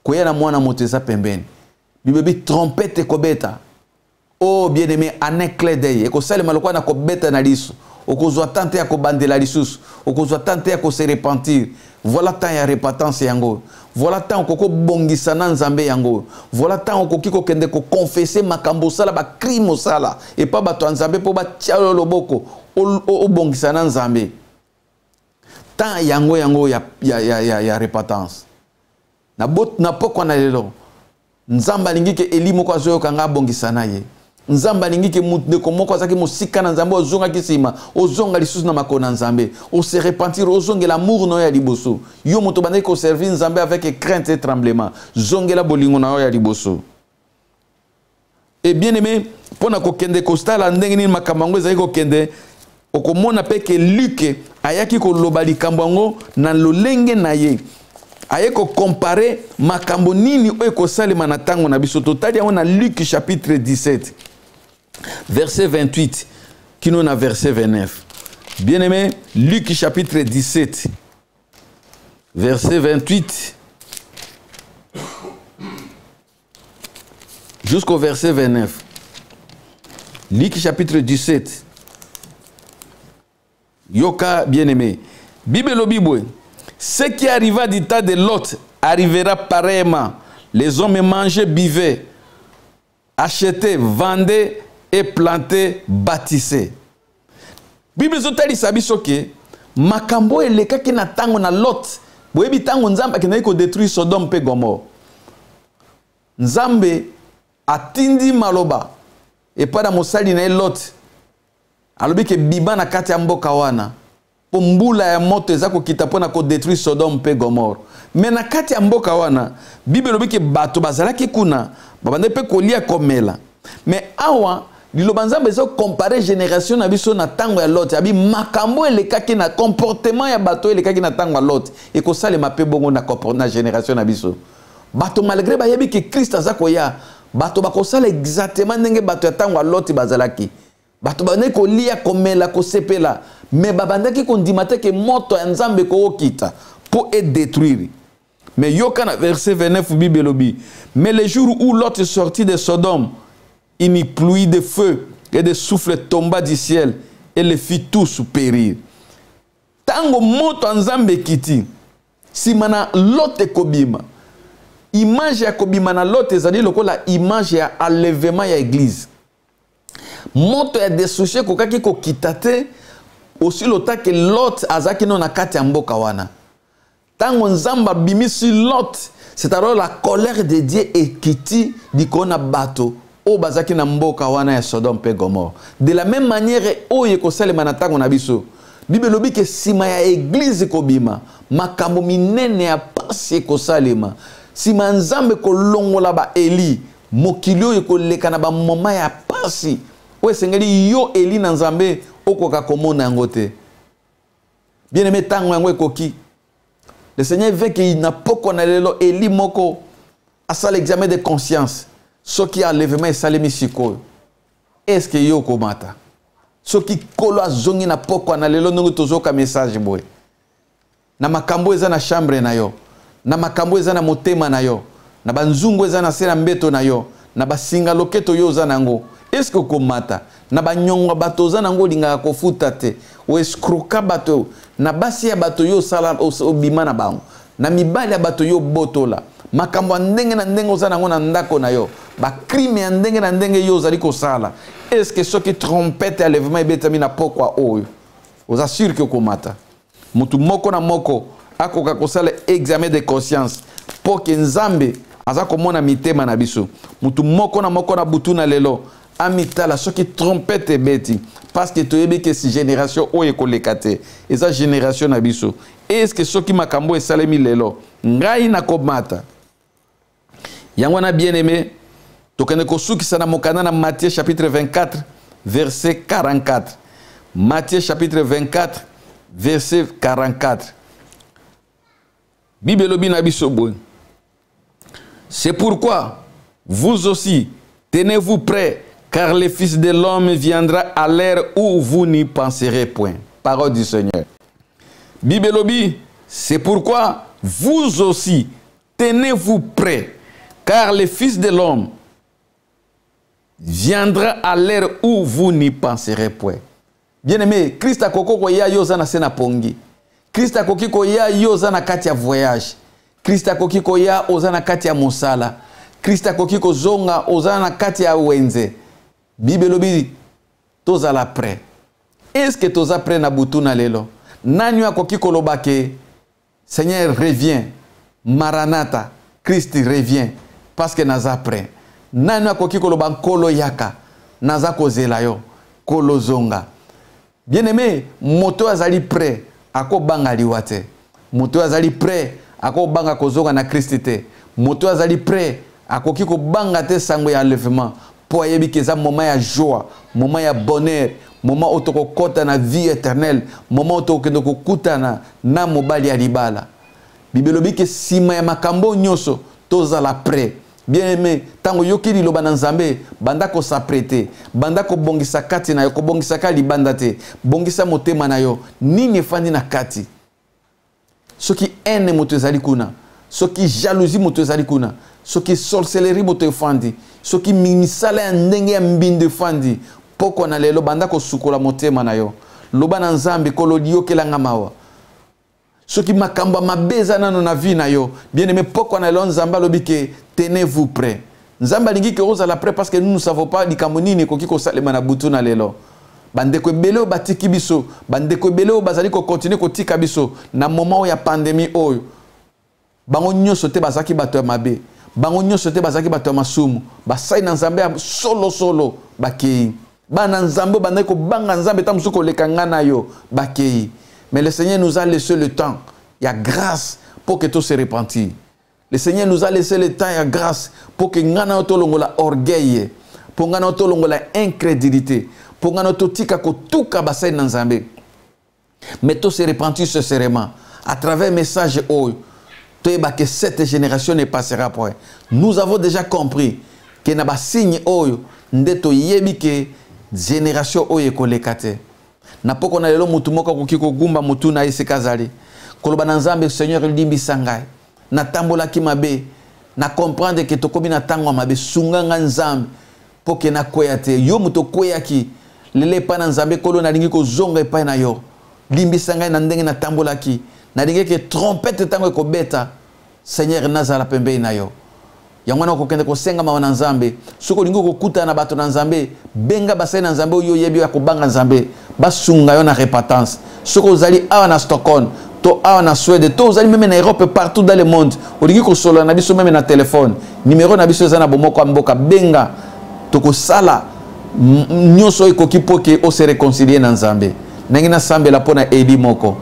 Koya na mwana moteza pembeni. Bibebi trompette kobeta. Oh bien aimé, en un clé d'œil. Et que ça le malokwa na kobeta na liso. Okozwa tante ya kobandela lisusu. Okozwa tante ya ko se repentir. Voilà tant ya repentance yango. Voilà tant okoko bongisa na nzambe yango. Voilà tant okoki ko kende ko confesser makambo sala ba crime sala. Et pas bato nzambe po ba tialo loboko. O bongisa na nzambe. Tant yango ya repentance. Na pokwa na lelo. Nzamba lingi ke elimo kwa zoyo kanga bongisa na ye. Nzamba lingi ke ndeko moko azaki musika na nzambe ozonga kisima, ozonga lisusu na makona nzambe, o se repentir, ozonga l'amour no ya liboso. Yo moto bandaki ko servir nzambe avec crainte et tremblement. Zongela bolingo na yo ya liboso. Et bien aimé, pona ko kende kostala ndenge ni makamango ezali ko kende, okomona pe ke Luke ayaki ko loba likambo ngo na lolenge na ye. Aye ko comparer makambo nini oyo ko salema na tango na biso totali on a Luc chapitre 17 verset 28 kino na verset 29. Bien aimé, Luc chapitre 17 verset 28 jusqu'au verset 29. Luc chapitre 17. Yoka bien aimé. Bible Bible. Ce qui arriva du temps de Lot arrivera pareillement. Les hommes mangeaient, buvaient, achetaient, vendaient et plantaient, bâtissaient. Bible zotali sabi soke makambo eleka ki na tango na Lot. Boyebi tango nzambe ki na ko détruire Sodome pe Gomorrhe. Nzambe atindi maloba et pas da mosali na Lot. Alobi ke biba na kati ya mboka wana. Mbula ya moto ezako kitapona ko détruire Sodome pe Gomorrhe. Mais na kati ya mboka wana Bible lobi ke bato bazalaki kuna babande pe kolia komela. Mais awa liloba nzambe zo comparer génération na biso na tango ya Lot. Abi makambo elekaki na comportement ya bato elekaki na tango ya Lot. E ko salema pe bongo na génération na biso. Bato malgré ba yebi ke Christ azako ya bato bakosala exactement ndenge bato ya tango ya Lot bazalaki. Bato bane ko lia komela ko sepela. Mais babandaki kondimate ke moto ya nzambe ko okita pour être détruire. Mais yokana verset 29 Bible lobi. Mais le jour où Lot sortit de Sodome, une pluie de feu et de souffle tomba du ciel et les fit tous périr. Tango moto nzambe kiti simana Lot ekobima. Image ya kobima na Lot ezali lokola image ya enlèvement ya église. Moto ya destruction kokaki ko kitate aussi le temps que Lot azaki no na kati ya mboka wana. Tango nzamba bimisi Lot, c'est alors la colère de Dieu ekiti dikona bato o bazaki na mboka wana ya Sodome pe Gomorrhe. De la même manière oye ko salema na tango na biso. Bible lobi ke sima ya église ko bima, makambo minene ya pasi ko salema. Sima nzambe ko longola ba Eli, mokilio ko lekana ba moma ya pasi. Oye sengeli yo Eli na nzambe okoka komona yango te. Bien aimé tango yango ekoki. Le Seigneur veut qu'il n'a pas qu'on a lelo eli moko à ça l'examen de conscience. Ce qui a lèvement et salemi siko. Est-ce que yo komata? Ce qui kolo azongi na pas qu'on a lelo nungu tozoka message boy. Na makambo eza na chambre na yo. Na makambo eza na motema na yo. Na banzungu eza na sena mbeto na yo. Na basinga loketo yo za nango. Est-ce que komata? Na banyonga bato za nango linga kofuta te. O escroka bato. Na basi ya bato yo sala obima na bango. Na mibali ya bato yo botola. Makambo ndenge na ndenge za nango na ndako na yo. Ba crime ya ndenge na ndenge yo zali ko sala. Est-ce que ceux qui trompette à lèvement ebetami na pokwa oyo? Vous assure que komata. Mutu moko na moko akoka kosala examen de conscience pour que nzambe aza komona mitema na biso. Mutu moko na moko na butu na lelo amitala ceux qui trompette ebeti parce que toyebi que si génération oyo ekolekate eza génération na biso. Est-ce que ceux qui makambo esalemi lelo ngai na komata yango na bien aimé tokende kosukisa na mokanda na Matthieu chapitre 24 verset 44. Matthieu chapitre 24 verset 44. Bible lobi na biso boy. C'est pourquoi vous aussi tenez-vous prêts car le Fils de l'homme viendra à l'heure où vous n'y penserez point. Parole du Seigneur. Bible lobi, c'est pourquoi vous aussi tenez-vous prêts car le Fils de l'homme viendra à l'heure où vous n'y penserez point. Bien-aimé, Christ a koko ko ya yoza na sena pongi. Christ a koki ko ya yoza na kati ya voyage. Christ a koki ko ya oza na kati ya mosala. Christ a koki ko zonga oza na kati ya wenze. Bible lobi toza la prêt. Est-ce que toza prêt na butu na lelo? Nani a koki ko lobake Seigneur revient. Maranatha, Christ revient parce que naza prêt. Nani a koki ko loba kolo yaka naza kozela yo kolo zonga. Bien-aimé, moto azali prêt ako banga liwate. Moto azali prêt ako banga kozonga na Christ te. Moto azali prêt ako kiko banga te sango ya enlèvement. Po ayebi keza moment ya joie, moment ya bonheur, moment otoko kota na vie éternelle, moment otoko kendo kokutana na mobali ya libala. Bible lobi ke sima ya makambo nyoso tozala prêt. Bien-aimé, tango yoki liloba na Nzambe, banda ko s'apprêter, banda ko bongisa kati na yo, ko bongisa ka libanda te, bongisa motema na yo, nini efandi na kati. Soki haine moto ezali kuna, soki jalousie moto ezali kuna, soki sorcellerie moto efandi, soki misala ya ndenge ya mbinde efandi, poko na lelo banda ko sukola motema na yo. Loba na Nzambe kolo liokelanga mawa. Soki makamba mabeza nano na vie na yo, bien-aimé, poko na lelo Nzambe lobi ke tenez-vous prêts. Nzamba lingi ke ozala prêt parce que nous ne savons pas likambo nini koki ko salema na butu na lelo. Bandeko ebele batiki biso, bandeko ebele bazali ko continuer ko tika biso na moment ya pandémie oyo. Bango nyonso te bazaki bato ya mabe. Bango nyonso te bazaki bato ya masumu. Basai na Nzambe solo bakei. Bana Nzambe bandeko banga Nzambe tamusu ko lekanga na yo bakei. Mais le Seigneur nous a laissé le temps. Il y a grâce pour que tout se repentir. Le Seigneur nous a laissé le temps et grâce pour que nous ayons l'orgueil, pour que nous ayons l'incrédulité, pour que nous ayons tout kabasai dans Nzambe. Mais tout se repentir sincèrement à travers le message que cette génération ne passera point. Nous avons déjà compris que nous avons signé que génération oyo ekolekate. Na poko na lelo mutu moko kokiko gumba mutu na isekazali. Koloba na Nzambe Seigneur limbi sangai. Na tambola ki mabe na comprendre que tokobi na tango mabe sunganga Nzambe poke na koyate yo muto koyaki lele pa na Nzambe kolo na lingi ko zonga epai na yo limbisa ngai na ndenge na tambola ki na lingi ke trompette tango ko beta Seigneur nazala pembe na yo yango na ko kende ko senga ma na Nzambe soko lingi ko kuta na bato na Nzambe benga basai na Nzambe yo yebi ya ko banga Nzambe basunga yo na repentance soko zali awa na Stockholm to awa na Suède, to ozali même na Europe partout dans le monde. Olingi ko solo na biso même na téléphone. Numéro na biso za na bomoko mboka benga to ko sala nyoso ekoki poke o se réconcilier na Nzambe. Nangi na sambela pona eli moko.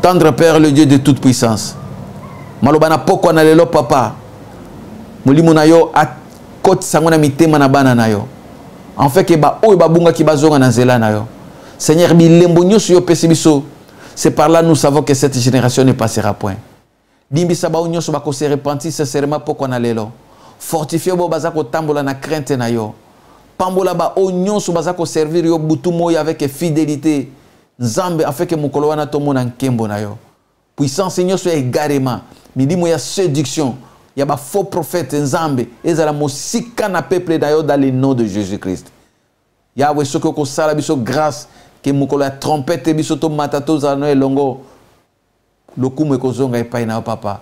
Tendre Père le Dieu de toute puissance. Maloba na poko na lelo papa. Molimo na yo akoti sango na mitema na bana na yo. En fait ke ba oyo babunga ki bazonga na nzela na yo. Seigneur bilembo nyoso yo pesi biso. C'est par là nous savons que cette génération ne passera point. Dimbisa ba unyo so ba ko se repentir sincèrement pour qu'on allait là. Fortifier bo baza ko tambola na crainte na yo. Pambola ba onyo so baza ko servir yo butumo avec fidélité. Nzambe afin que mukolo wana tomo na nkembo na yo. Puissance nyo so égarément. Midimo ya séduction. Ya ba faux prophète Nzambe ezala mosika na peuple na yo dans le nom de Jésus-Christ. Yahweh soko ko sala biso grâce que mukolo ya trompette biso to matato za no elongo. Lokumu ekozonga epai na papa.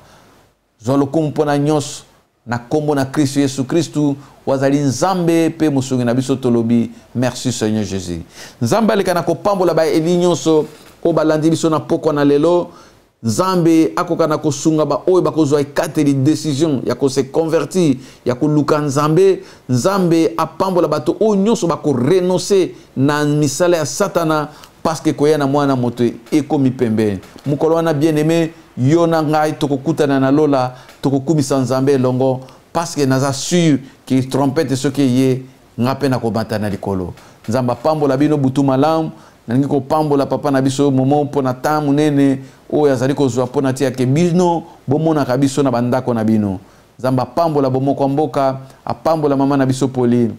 Zo lokumu pona nyos na kombo na Christ Yesu Christu wazali Nzambe pe musungi na biso tolobi. Merci Seigneur Jésus. Nzambe alekana ko pambola ba elinyoso o balandi biso na poko na lelo. Nzambe akokana ko sunga ba oyo bakozwa ikateli décision ya ko se convertir ya ko luka Nzambe. Nzambe apambola bato o nyonso bako renoncer na misala ya Satana parce que koya na mwana moto ekomi pembe. Mukolo wana bien-aimé yona ngai tokokutana na lola tokokumisa Nzambe longo parce que naza sûr que trompette ce que yé ngape na ko batana likolo. Nzamba pambola bino butu malamu nangi ko pambola papa na biso momo pona tamu nene o yazali ko zwa pona tia ke bino bomona kabiso na bandako na bino. Nzamba pambola bomoko mboka apambola mama na biso Pauline.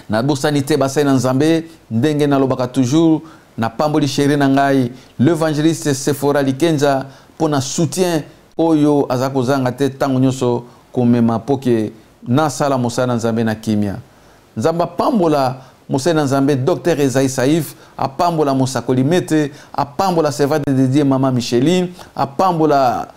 Na bosanité basai na Nzambe ndenge na lobaka toujours na pamboli chéri na ngai l'évangéliste Sephora Likenza pona soutien oyo azako zanga te tango nyoso komema poke na sala mosana Nzambe na kimia. Nzamba pambola mosana Nzambe Dr Esaïe Saïf apambola mosakoli mete apambola servante de Dieu Maman Micheline apambola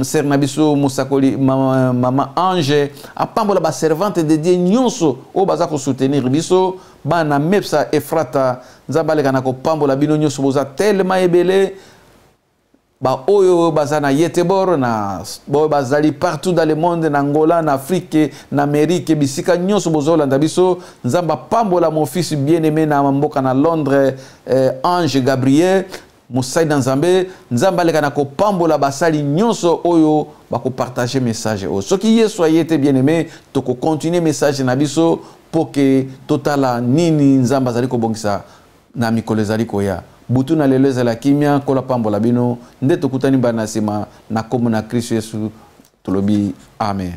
Sernabiso Moussakoli Maman Ange apambola ba servante de Dieu nyonso o baza ko soutenir biso bana mepsa Efrata Nzambale kana ko pambola bino nyonso boza tellement ebele ba oyo baza na Yetebor na bo bazali partout dans le monde na Angola na Afrique na Amérique bisika nyonso bozola ndabiso Nzamba pambola mon fils bien-aimé na mboka na Londres Ange Gabriel Moussaï dans Nzambe, Nzamba lekana ko pambola basali nyonso oyo bako partager message o. Ce qui est soyez bien aimé, to ko continuer message na biso pour que totala nini Nzamba zali ko bongisa na mikolo zali ko ya. Butu na lelo za la kimia kola pambola bino nde to kutani bana sima na komo na Christ Yesu tolobi amen.